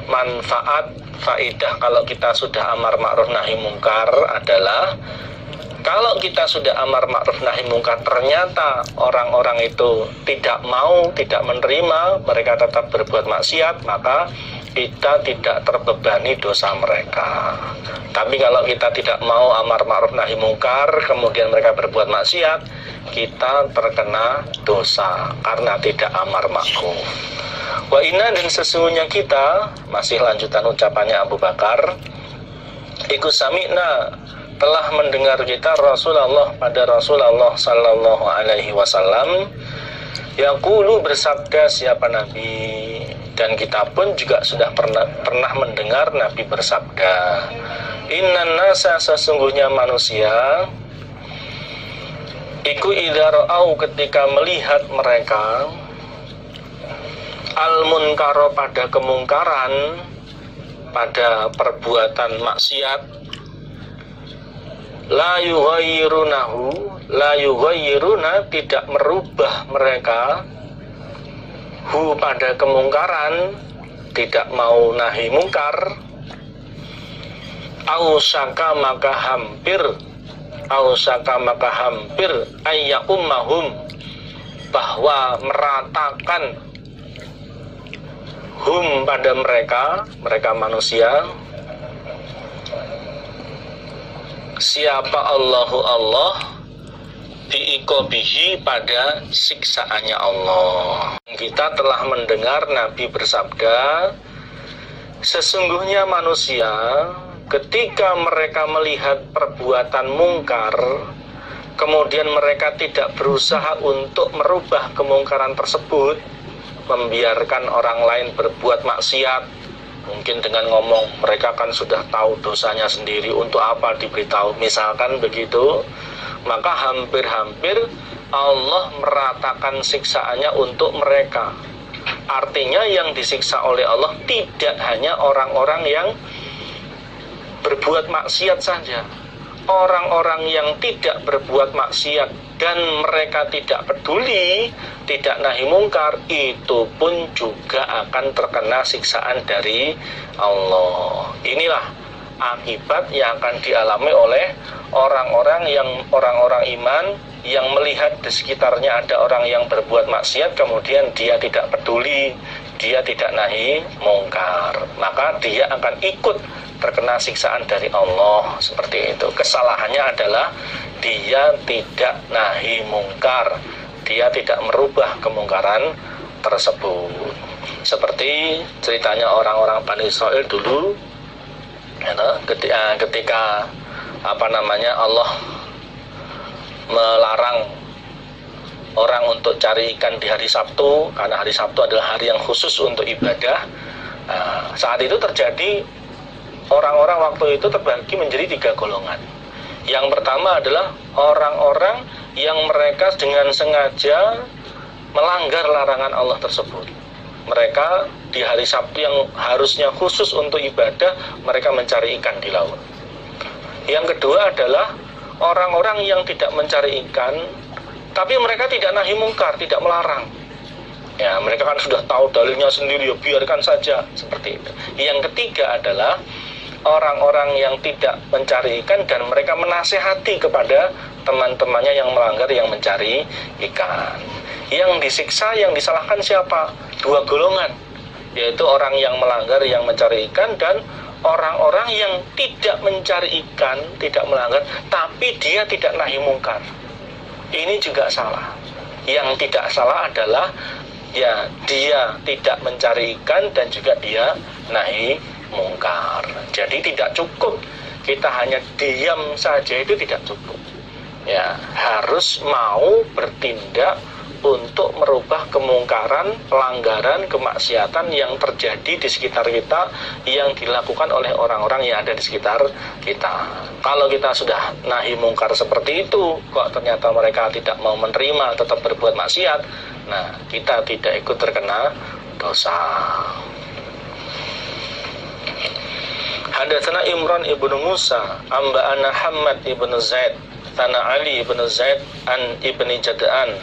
manfaat faidah kalau kita sudah amar ma'ruf nahi mungkar adalah, kalau kita sudah amar ma'ruf nahi mungkar ternyata orang-orang itu tidak mau, tidak menerima, mereka tetap berbuat maksiat, maka kita tidak terbebani dosa mereka. Tapi kalau kita tidak mau amar ma'ruf nahi mungkar, kemudian mereka berbuat maksiat, kita terkena dosa karena tidak amar ma'ruf. Wa inna, dan sesungguhnya kita, masih lanjutan ucapannya Abu Bakar, iku sami'na, telah mendengar kita Rasulullah pada Rasulullah sallallahu alaihi wasallam yaqulu, bersabda siapa Nabi, dan kita pun juga sudah pernah mendengar Nabi bersabda, innan nasa, sesungguhnya manusia, iku idza ra'au, ketika melihat mereka, al munkaro, pada kemungkaran, pada perbuatan maksiat, la yughayyiruna, tidak merubah mereka, hu, pada kemungkaran, tidak mau nahi mungkar, ausaka, maka hampir ayya ummahum, bahwa meratakan, hum, pada mereka manusia, siapa Allahu Allah, biikobihi, pada siksaannya Allah. Kita telah mendengar Nabi bersabda, sesungguhnya manusia ketika mereka melihat perbuatan mungkar, kemudian mereka tidak berusaha untuk merubah kemungkaran tersebut, membiarkan orang lain berbuat maksiat, mungkin dengan ngomong, mereka kan sudah tahu dosanya sendiri, untuk apa diberitahu, misalkan begitu, maka hampir-hampir Allah meratakan siksaannya untuk mereka. Artinya yang disiksa oleh Allah tidak hanya orang-orang yang berbuat maksiat saja. Orang-orang yang tidak berbuat maksiat dan mereka tidak peduli, tidak nahi mungkar, itu pun juga akan terkena siksaan dari Allah. Inilah akibat yang akan dialami oleh orang-orang iman yang melihat di sekitarnya ada orang yang berbuat maksiat, kemudian dia tidak peduli, dia tidak nahi mungkar, maka dia akan ikut terkena siksaan dari Allah. Seperti itu. Kesalahannya adalah dia tidak nahi mungkar, dia tidak merubah kemungkaran tersebut. Seperti ceritanya orang-orang Bani Israel dulu, ketika Allah melarang orang untuk cari ikan di hari Sabtu, karena hari Sabtu adalah hari yang khusus untuk ibadah. Saat itu terjadi, orang-orang waktu itu terbagi menjadi 3 golongan. Yang pertama adalah orang-orang yang mereka dengan sengaja melanggar larangan Allah tersebut. Mereka di hari Sabtu yang harusnya khusus untuk ibadah, mereka mencari ikan di laut. Yang kedua adalah orang-orang yang tidak mencari ikan, tapi mereka tidak nahi mungkar, tidak melarang. Ya, mereka kan sudah tahu dalilnya sendiri, ya biarkan saja, seperti itu. Yang ketiga adalah orang-orang yang tidak mencari ikan dan mereka menasehati kepada teman-temannya yang melanggar, yang mencari ikan. Yang disiksa, yang disalahkan siapa? 2 golongan, yaitu orang yang melanggar, yang mencari ikan, dan orang-orang yang tidak mencari ikan, tidak melanggar, tapi dia tidak nahi mungkar. Ini juga salah. Yang tidak salah adalah ya dia tidak mencari ikan dan juga dia nahi mungkar. Jadi tidak cukup kita hanya diam saja, itu tidak cukup. Ya, harus mau bertindak untuk merubah kemungkaran, pelanggaran, kemaksiatan yang terjadi di sekitar kita, yang dilakukan oleh orang-orang yang ada di sekitar kita. Kalau kita sudah nahi mungkar seperti itu, kok ternyata mereka tidak mau menerima, tetap berbuat maksiat, nah kita tidak ikut terkena dosa. Hadatsana Imran ibnu Musa, amba'ana Hammad ibnu Zaid, Tana Ali ibnu Zaid, an ibni Jada'an,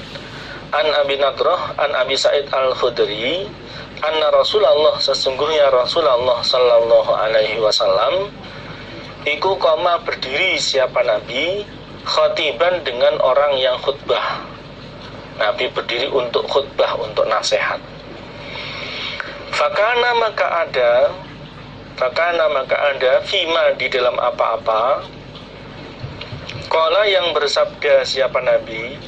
an Abi Nadrah, an Abi Sa'id al-Khudri, anna Rasulullah, sesungguhnya Rasulullah sallallahu alaihi wasallam, iku koma berdiri siapa Nabi, khatiban dengan orang yang khutbah. Nabi berdiri untuk khutbah, untuk nasihat. Fakana maka ada fima di dalam apa-apa, qala yang bersabda siapa Nabi,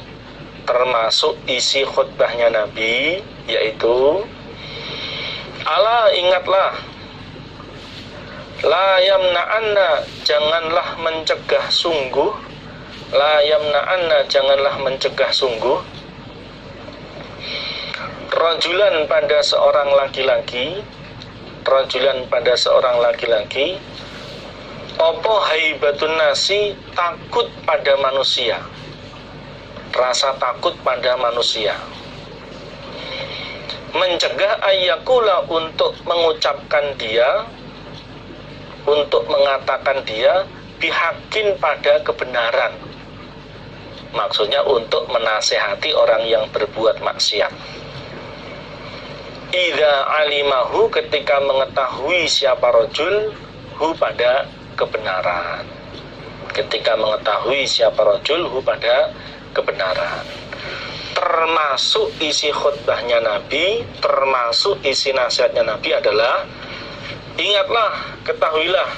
termasuk isi khutbahnya Nabi, yaitu ala ingatlah, la yamna'anna janganlah mencegah sungguh, la yamna'anna janganlah mencegah sungguh, rajulan pada seorang laki-laki, rajulan pada seorang laki-laki, opo haibatun nasi takut pada manusia, rasa takut pada manusia, mencegah ayyakula untuk mengucapkan dia, untuk mengatakan dia, bihakin pada kebenaran, maksudnya untuk menasehati orang yang berbuat maksiat. Idza alimahu ketika mengetahui siapa rajul hu pada kebenaran, ketika mengetahui siapa rajul hu pada kebenaran. Termasuk isi khutbahnya Nabi, termasuk isi nasihatnya Nabi adalah ingatlah, ketahuilah,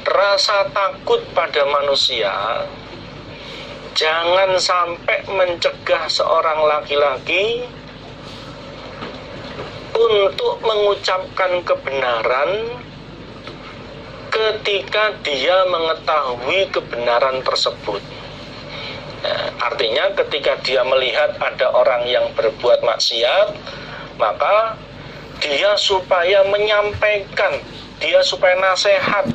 rasa takut pada manusia jangan sampai mencegah seorang laki-laki untuk mengucapkan kebenaran ketika dia mengetahui kebenaran tersebut. Artinya ketika dia melihat ada orang yang berbuat maksiat, maka dia supaya menyampaikan, dia supaya nasihat,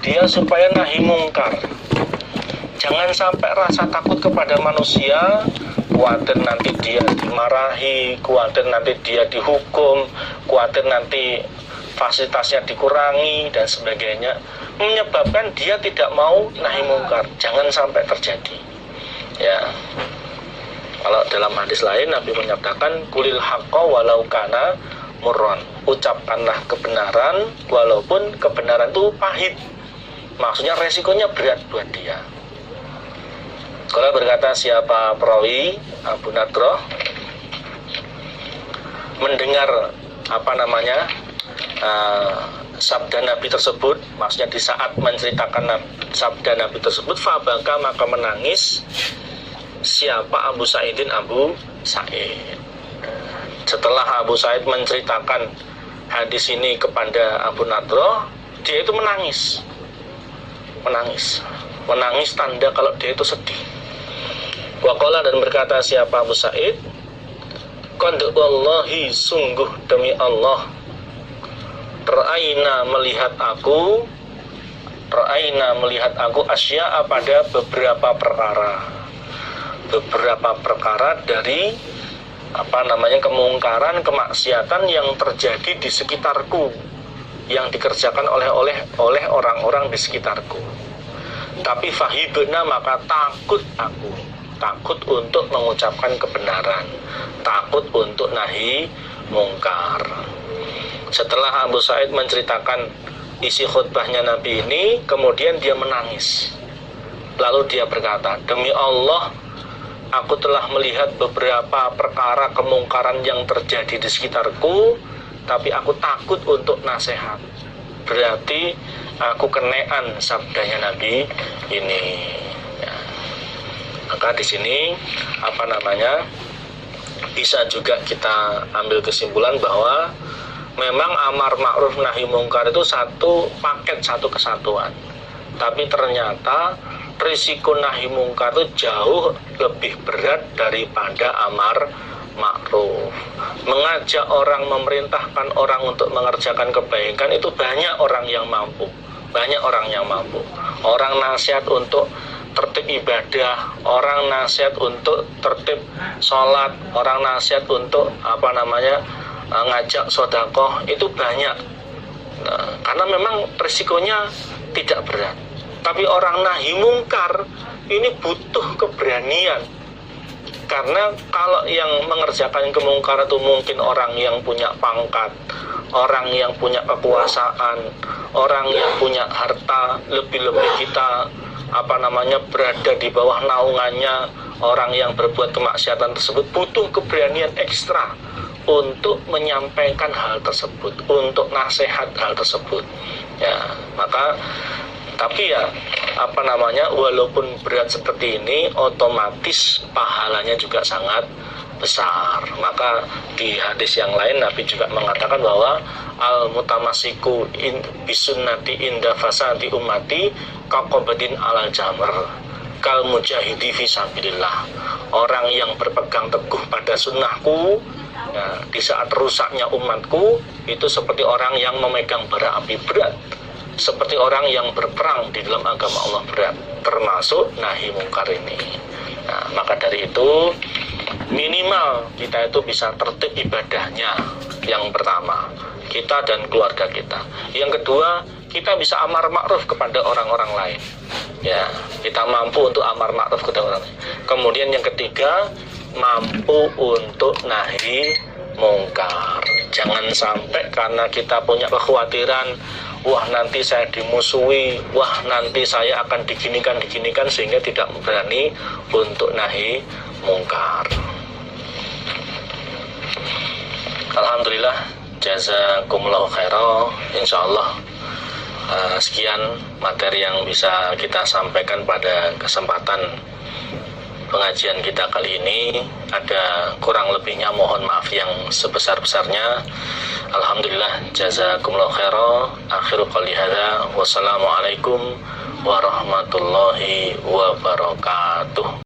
dia supaya nahi mungkar. Jangan sampai rasa takut kepada manusia, khawatir nanti dia dimarahi, khawatir nanti dia dihukum, khawatir nanti fasilitasnya dikurangi dan sebagainya, menyebabkan dia tidak mau nahi mungkar. Jangan sampai terjadi. Ya. Kalau dalam hadis lain Nabi menyatakan kulil haqqa walau kana murron. Ucapkanlah kebenaran walaupun kebenaran itu pahit. Maksudnya resikonya berat buat dia. Kalau berkata siapa perawi Abu Nadroh mendengar sabda Nabi tersebut, maksudnya di saat menceritakan sabda Nabi tersebut, fabaka, maka menangis siapa Abu Sa'idin, Abu Sa'id. Setelah Abu Sa'id menceritakan hadis ini kepada Abu Nadroh, dia itu menangis tanda kalau dia itu sedih. Waqala, dan berkata siapa Abu Sa'id, qad wallahi, sungguh demi Allah, ra'aina melihat aku asya'a, pada beberapa perkara dari kemungkaran, kemaksiatan yang terjadi di sekitarku, yang dikerjakan oleh orang-orang di sekitarku. Tapi fahibna, maka takut untuk mengucapkan kebenaran, takut untuk nahi mungkar. Setelah Abu Sa'id menceritakan isi khutbahnya Nabi ini, kemudian dia menangis. Lalu dia berkata, demi Allah, aku telah melihat beberapa perkara kemungkaran yang terjadi di sekitarku, tapi aku takut untuk nasihat. Berarti aku kenean sabdanya Nabi ini. Ya. Maka di sini bisa juga kita ambil kesimpulan bahwa memang amar ma'ruf nahi mungkar itu satu paket, satu kesatuan. Tapi ternyata risiko nahi mungkar itu jauh lebih berat daripada amar ma'ruf. Mengajak orang, memerintahkan orang untuk mengerjakan kebaikan itu banyak orang yang mampu. Orang nasihat untuk tertib ibadah, orang nasihat untuk tertib sholat, orang nasihat untuk ngajak sedekah, itu banyak. Nah, karena memang risikonya tidak berat. Tapi orang nahi mungkar ini butuh keberanian. Karena kalau yang mengerjakan kemungkaran itu mungkin orang yang punya pangkat, orang yang punya kekuasaan, orang yang punya harta, lebih-lebih kita berada di bawah naungannya orang yang berbuat kemaksiatan tersebut, butuh keberanian ekstra untuk menyampaikan hal tersebut, untuk nasihat hal tersebut. Ya, maka tapi ya walaupun berat seperti ini, otomatis pahalanya juga sangat besar. Maka di hadis yang lain Nabi juga mengatakan bahwa al-mutamasiku bisunnati inda fasadi ummati kaqobadin alal jamr kal mujahidi fisabilillah. Orang yang berpegang teguh pada sunnahku, ya, di saat rusaknya umatku, itu seperti orang yang memegang bara api berat, seperti orang yang berperang di dalam agama Allah berat, termasuk nahi mungkar ini. Nah, maka dari itu minimal kita itu bisa tertib ibadahnya. Yang pertama, kita dan keluarga kita. Yang kedua, kita bisa amar ma'ruf kepada orang-orang lain. Ya, kita mampu untuk amar ma'ruf kepada orang lain. Kemudian yang ketiga, mampu untuk nahi mungkar. Jangan sampai karena kita punya kekhawatiran, wah nanti saya dimusuhi, wah nanti saya akan diginikan sehingga tidak berani untuk nahi mungkar. Alhamdulillah, jazakumullahu khairan. Insyaallah sekian materi yang bisa kita sampaikan pada kesempatan pengajian kita kali ini. Ada kurang lebihnya mohon maaf yang sebesar-besarnya. Alhamdulillah, jazakumullahu khairan. Akhiru qouli hadza, wassalamualaikum warahmatullahi wabarakatuh.